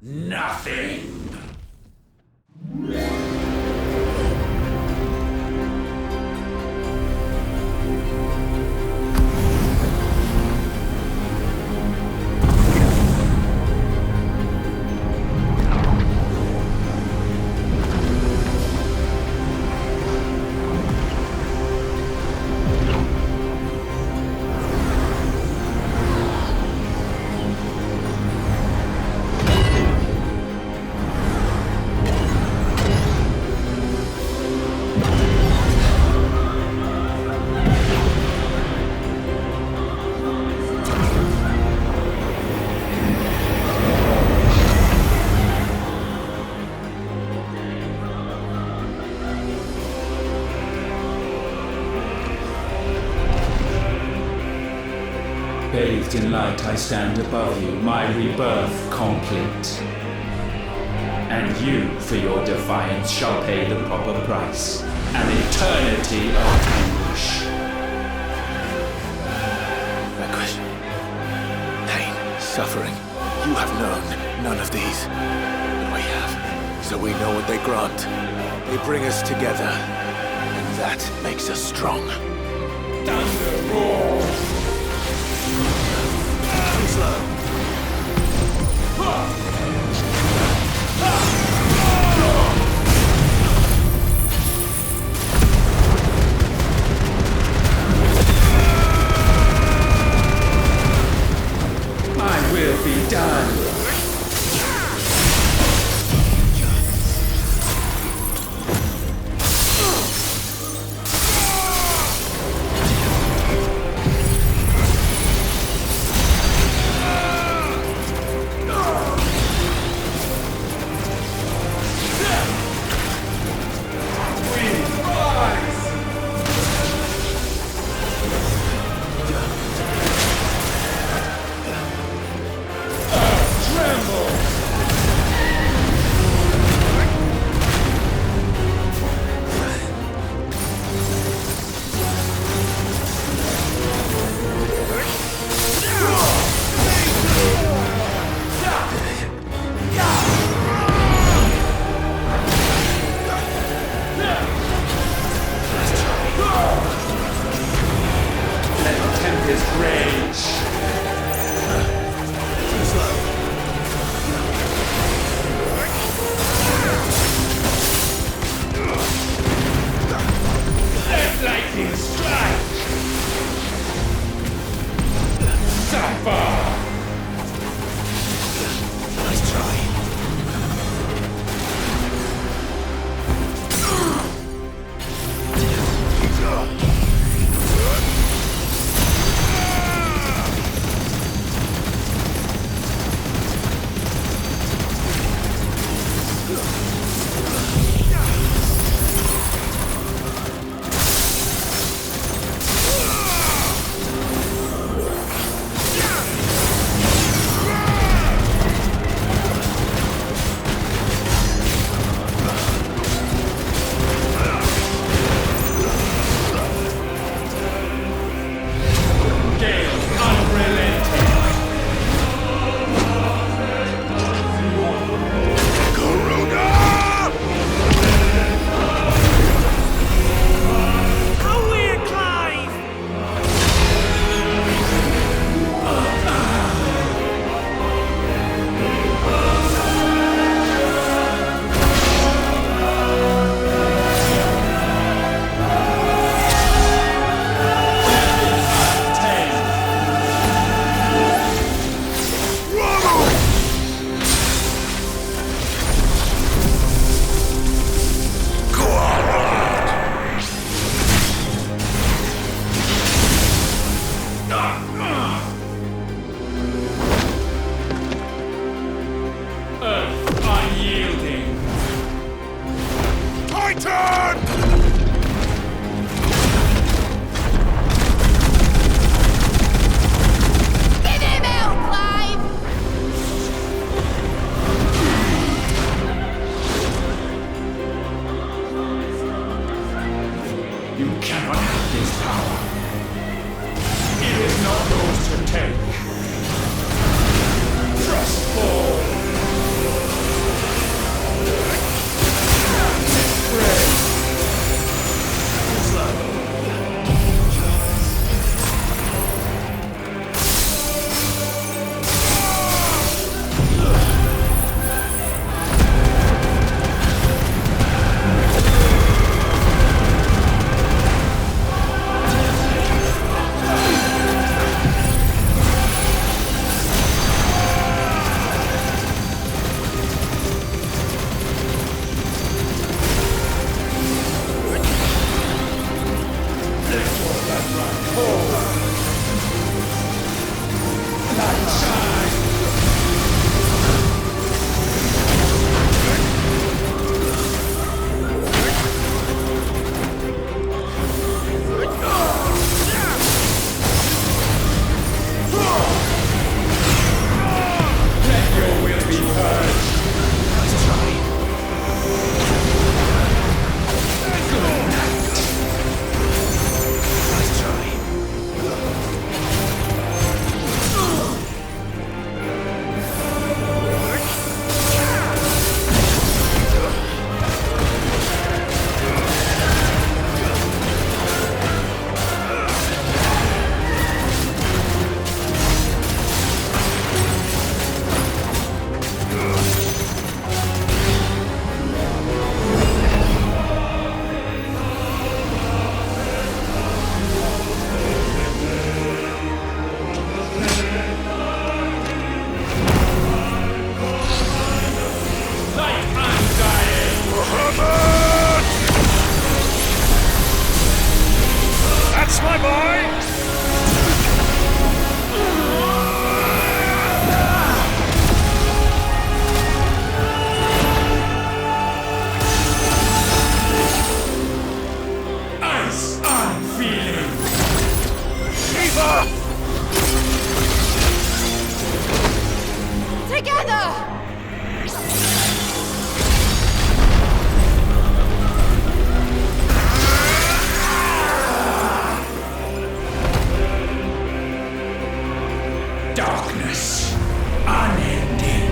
Nothing! Bathed in light I stand above you, my rebirth complete. And you, for your defiance, shall pay the proper price. An eternity of anguish. Anguish. Pain. Suffering. You have known none of these. But we have. So we know what they grant. They bring us together. And that makes us strong. Thunder roars! Slow. My will be done. darkness, unending.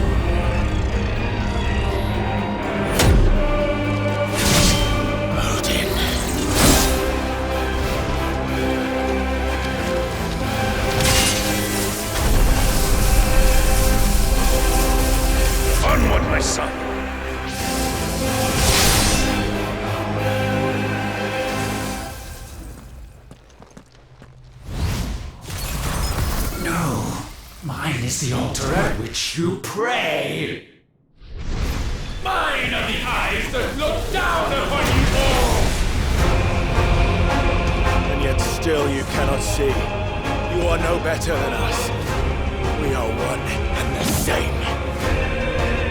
Odin. Onward, my son. No, mine is the altar at which you pray. Mine are the eyes that look down upon you all. And yet still you cannot see. You are no better than us. We are one and the same.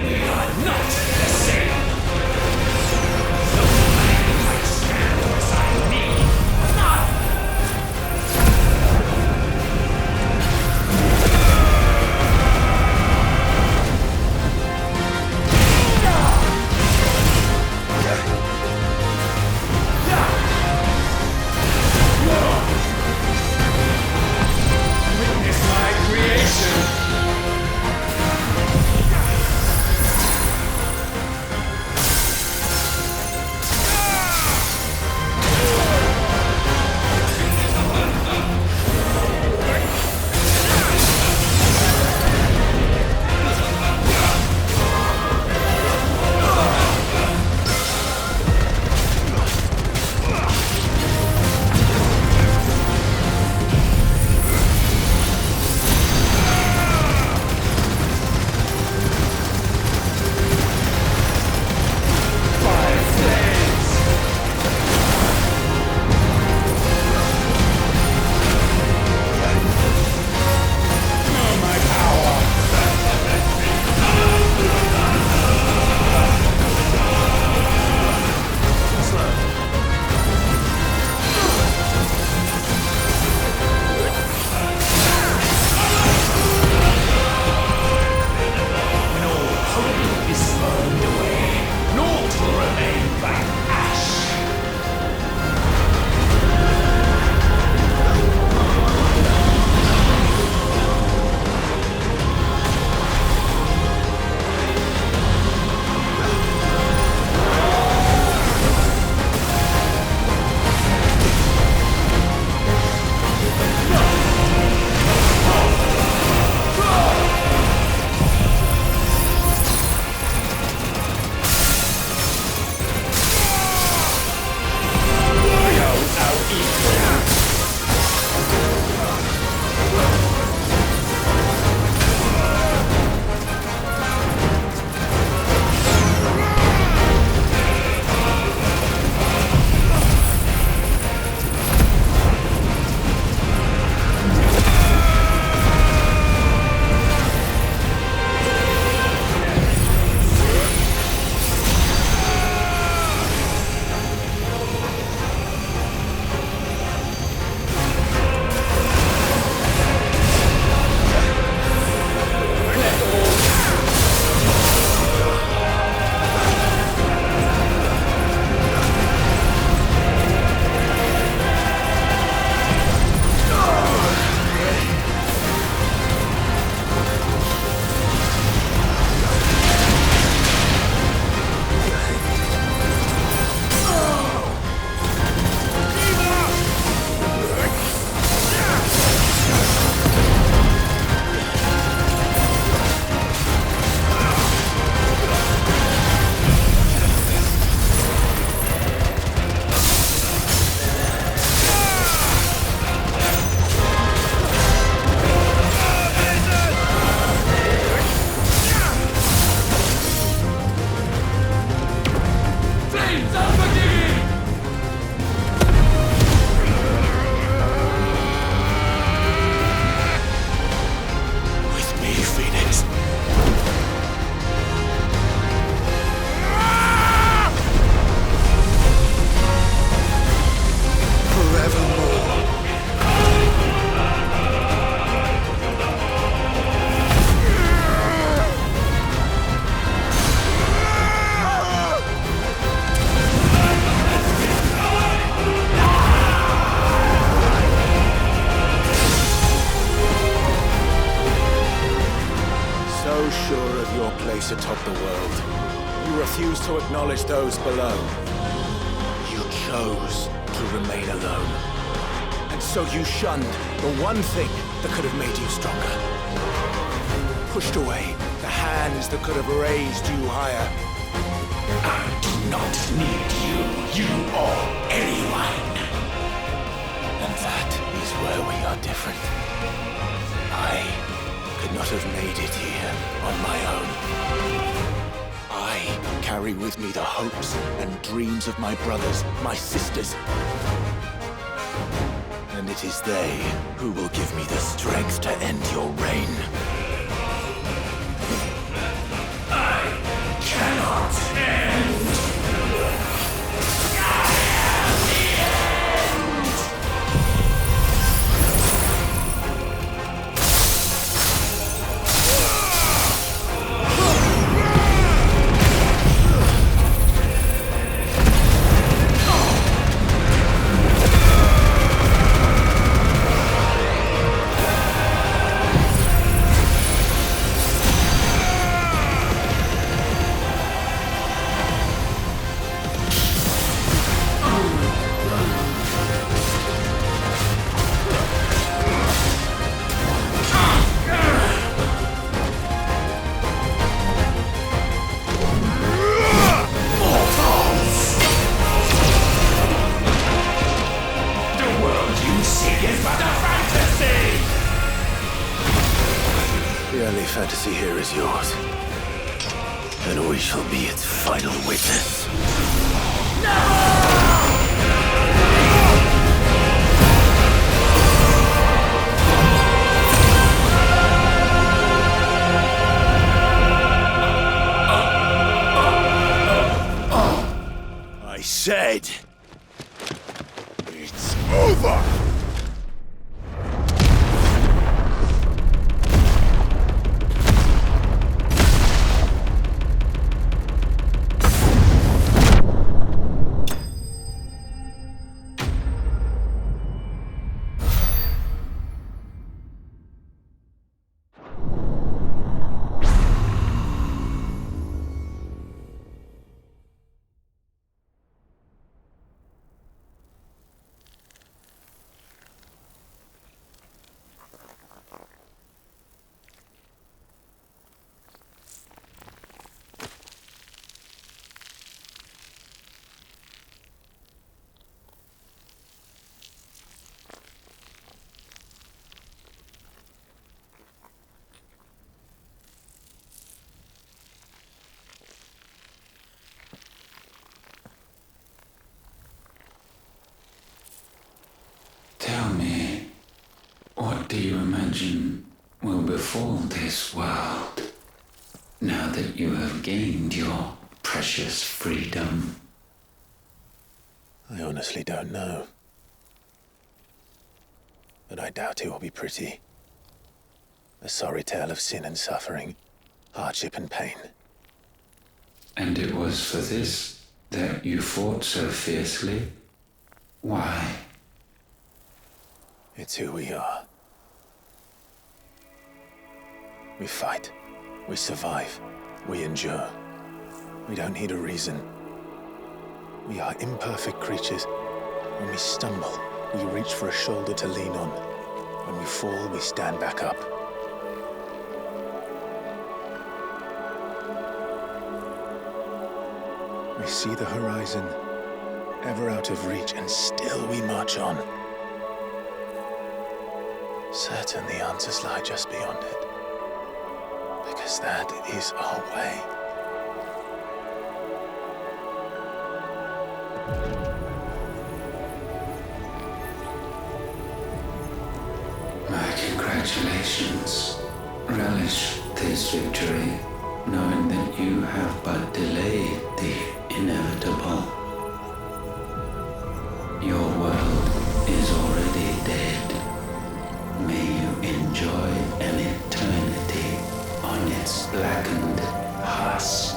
We are not the same. No man might stand beside me. Not. Witness my sure of your place atop the world, you refused to acknowledge those below. You chose to remain alone. And so you shunned the one thing that could have made you stronger. Pushed away the hands that could have raised you higher. I do not need you, you or anyone. And that is where we are different. I could not have made it here on my own. I carry with me the hopes and dreams of my brothers, my sisters. And it is they who will give me the strength to end your reign. I cannot end. The only fantasy here is yours. And we shall be its final witness. I said, it's over! Tell me, what do you imagine will befall this world now that you have gained your precious freedom? I honestly don't know. But I doubt it will be pretty. A sorry tale of sin and suffering, hardship and pain. And it was for this that you fought so fiercely? Why? It's who we are. We fight. We survive. We endure. We don't need a reason. We are imperfect creatures. When we stumble, we reach for a shoulder to lean on. When we fall, we stand back up. We see the horizon, ever out of reach, and still we march on. Certain the answers lie just beyond it, because that is our way. My congratulations. Relish this victory, knowing that you have but delayed the inevitable. Your world is already dead. May you enjoy an eternity on its blackened husk.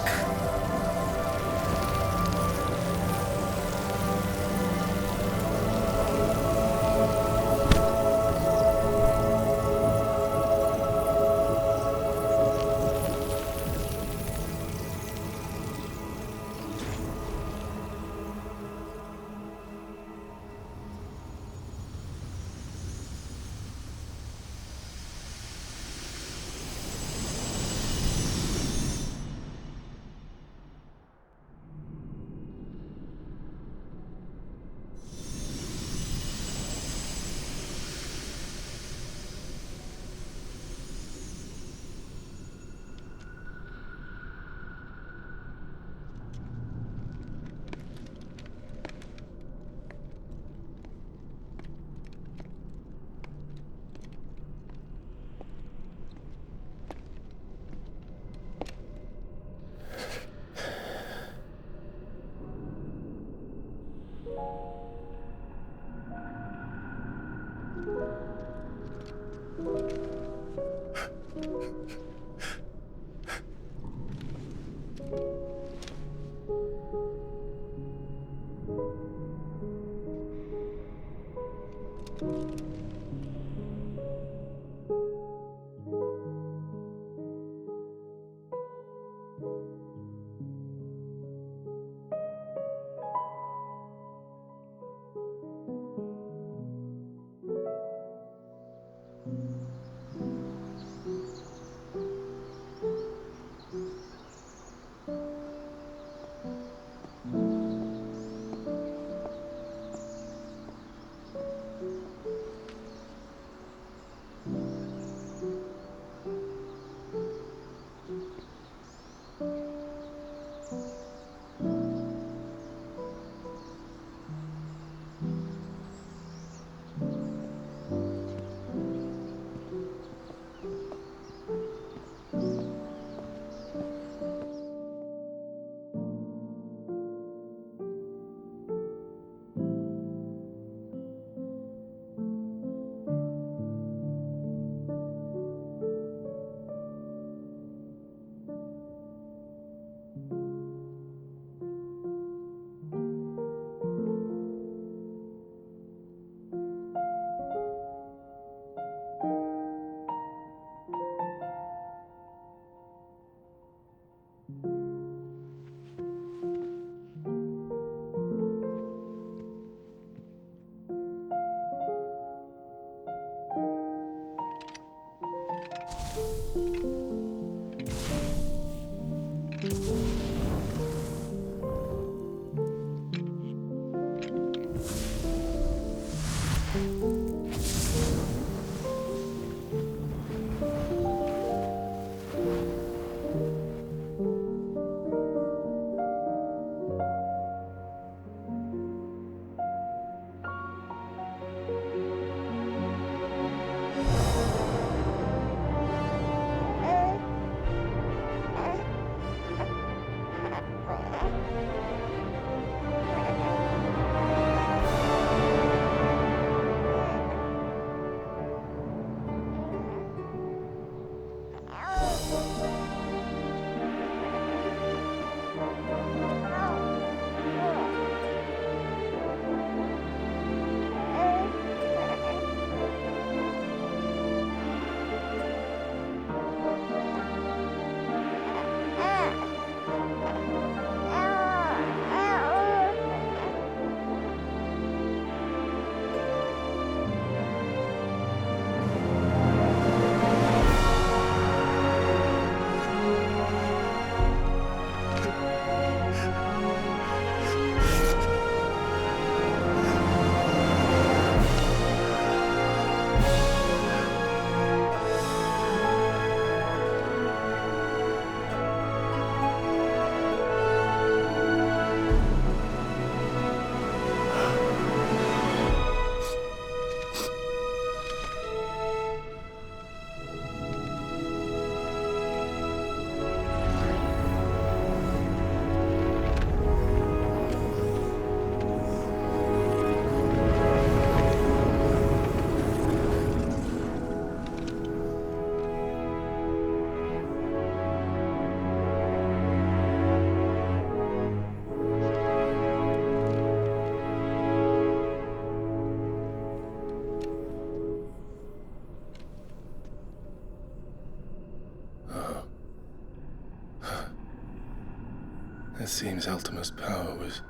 It seems Ultima's power was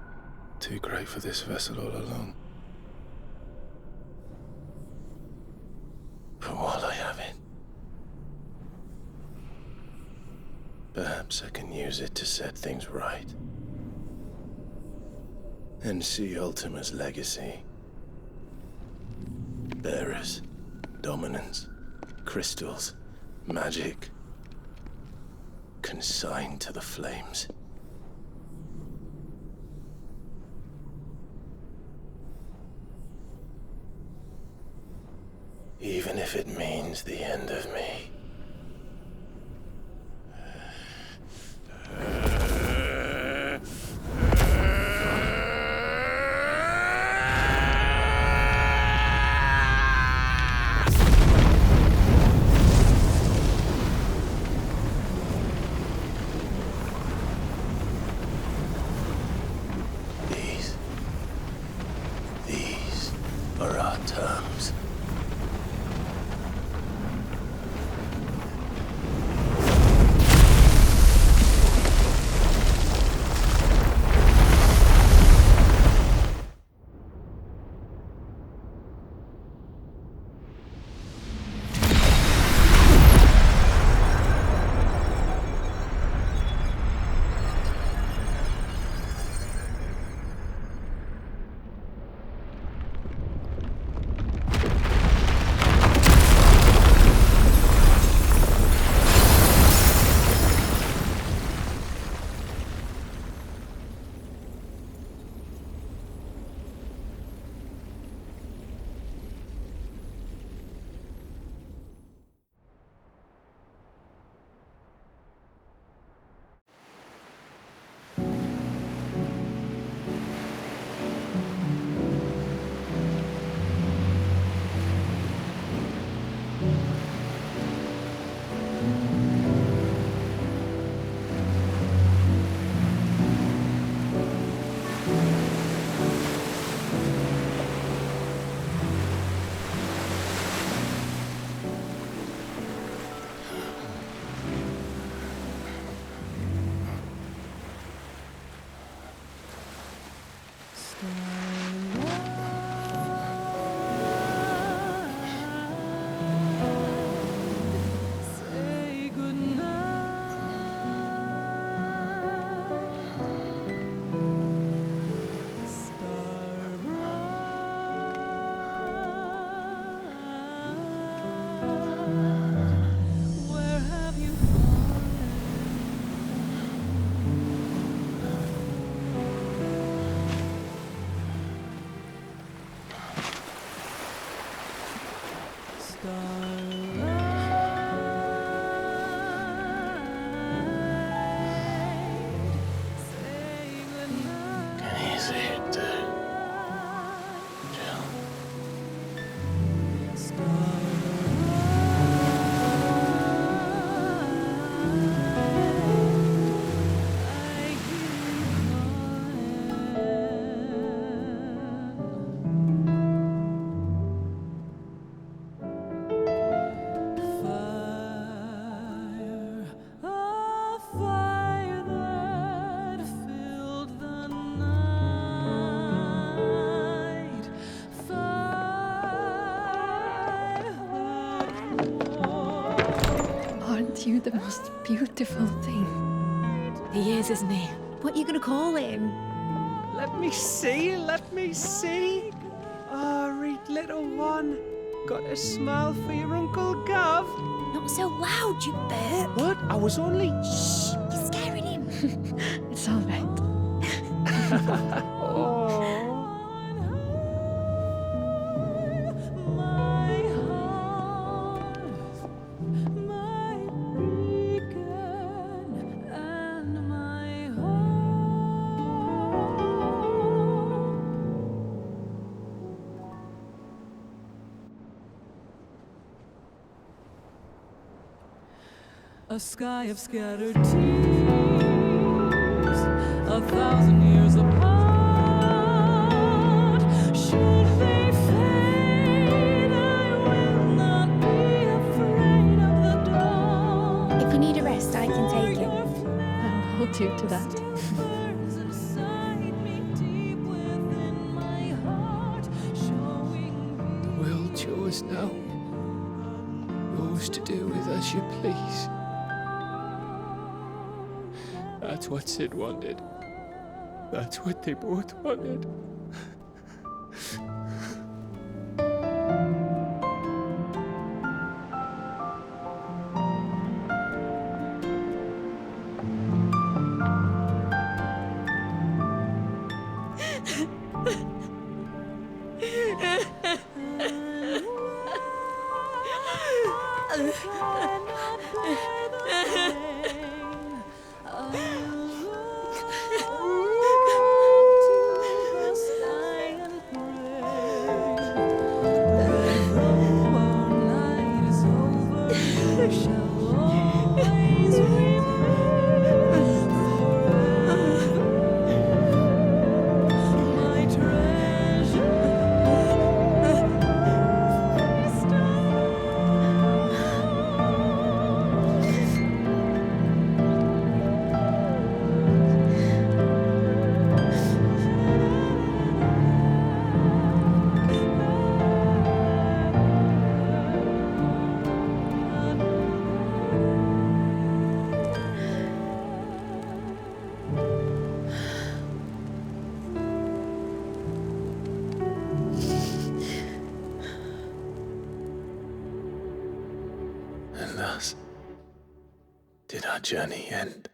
too great for this vessel all along. But while I have it, perhaps I can use it to set things right. And see Ultima's legacy. Bearers, dominance, crystals, magic, consigned to the flames. Even if it means the end of me. you the most beautiful thing. He is, isn't he? What are you going to call him? Let me see, let me see. Oh, read little one. Got a smile for your Uncle Gav. Not so loud, you burp. What? I was only... Shh, you're scaring him. It's all right. Oh. A sky of scattered tears, 1,000 years apart. Should they fade, I will not be afraid of the dawn. If you need a rest, I can take him. I'll hold you to that. Burns inside me, deep within my heart, showing The world's yours now. Yours to do with as you please. That's what Sid wanted. That's what they both wanted. And thus did our journey end.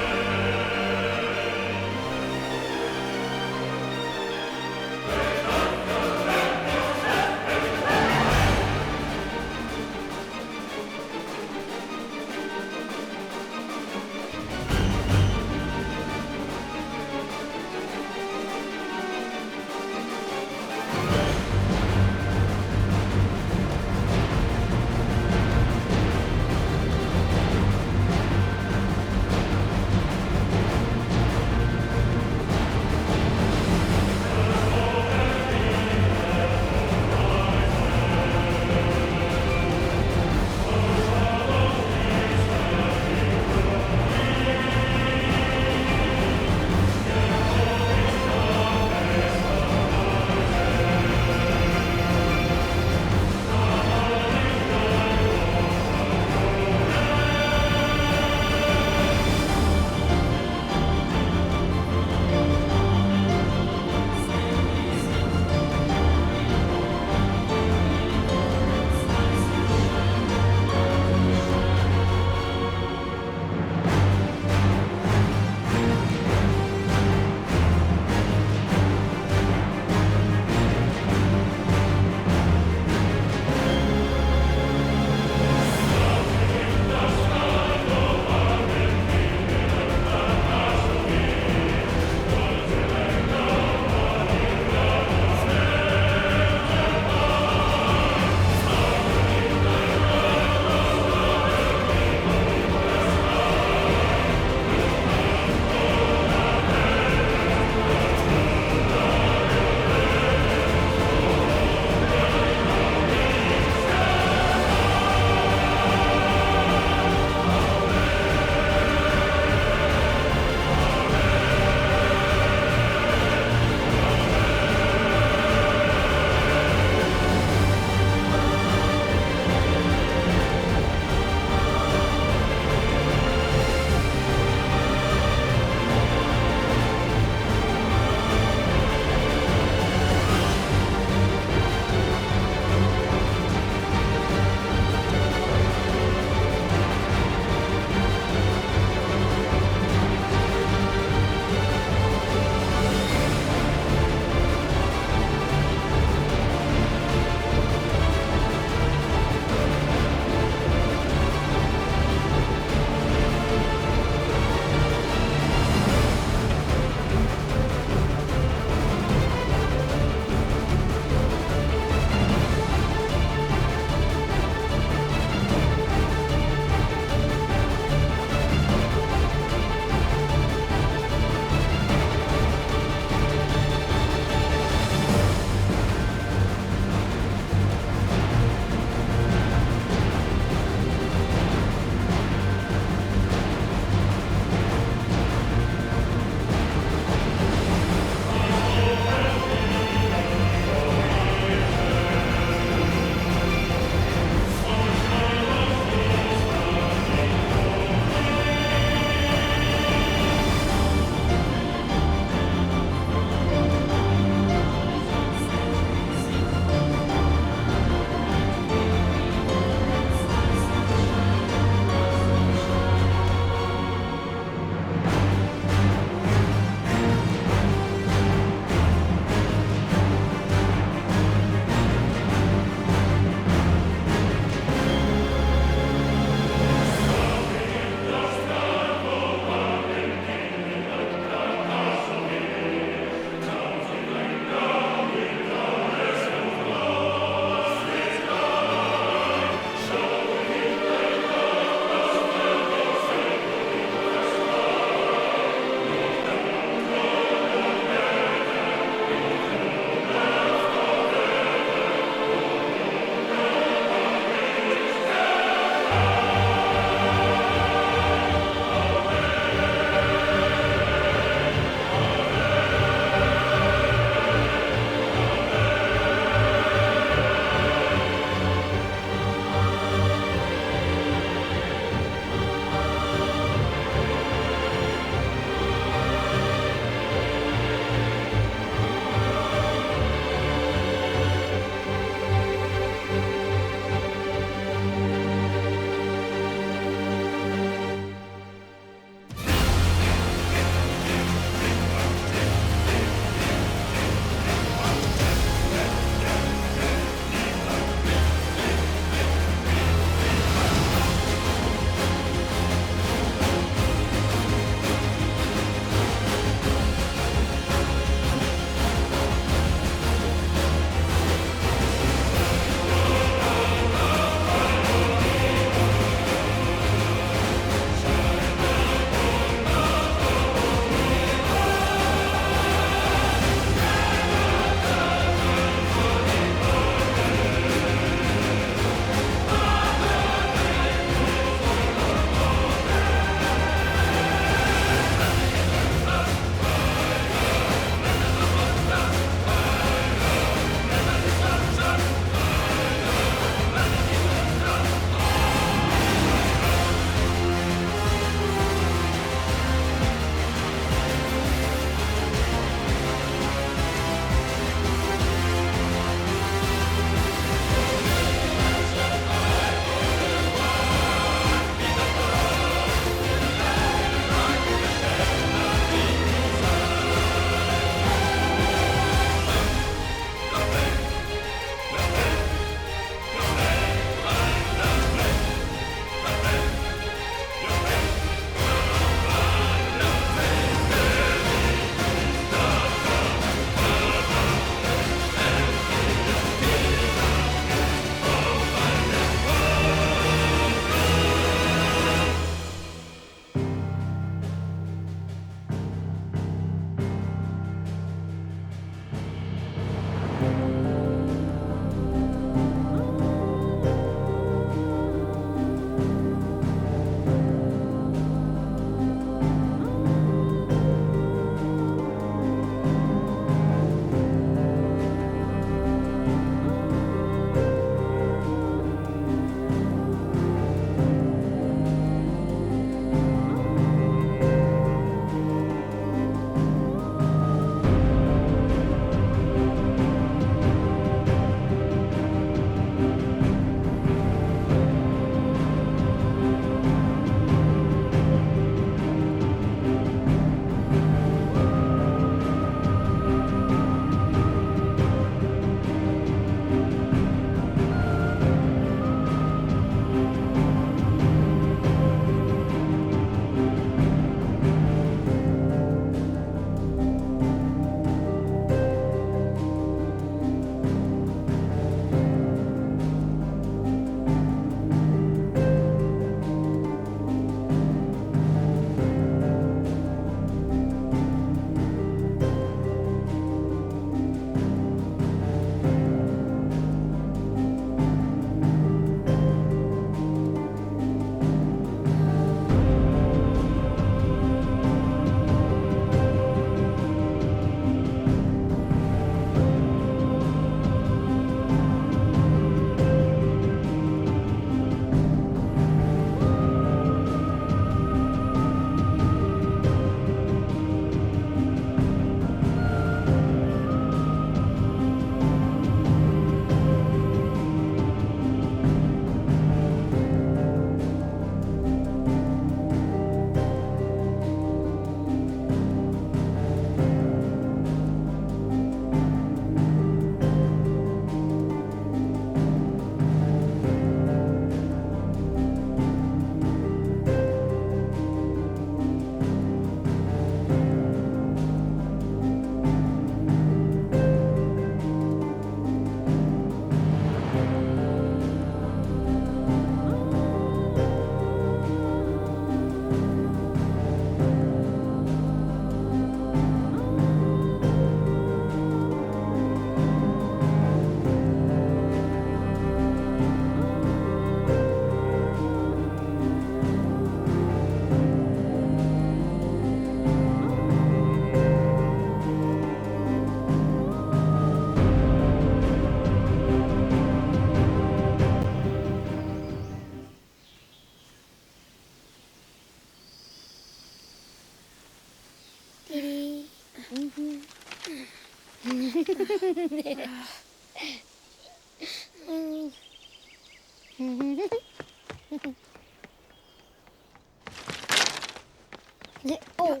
Oh.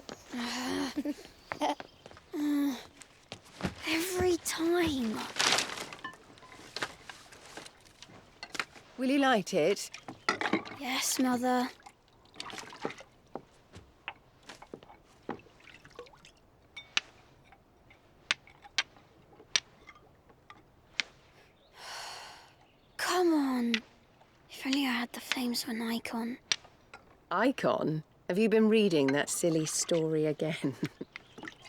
Every time. Will you light it? Yes, Mother. Come on. If only I had the flames of an icon. Icon? Have you been reading that silly story again?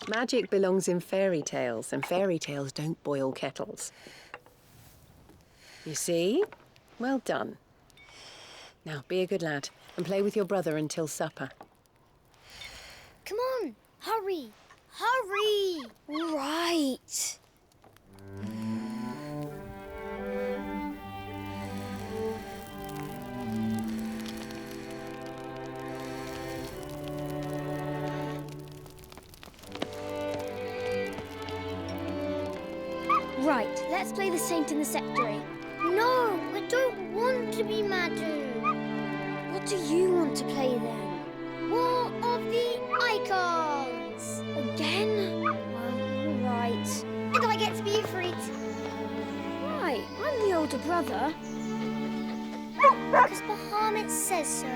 Magic belongs in fairy tales, and fairy tales don't boil kettles. You see? Well done. Now, be a good lad and play with your brother until supper. Come on, hurry! Hurry! Right. Right, let's play the saint in the secretary. No, I don't want to be Madhu. What do you want to play then? War of the Icons! Again? Well, right. And I get to be Ifrit. Right, I'm the older brother. Because Bahamut says so.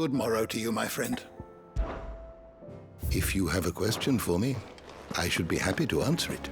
Good morrow to you, my friend. If you have a question for me, I should be happy to answer it.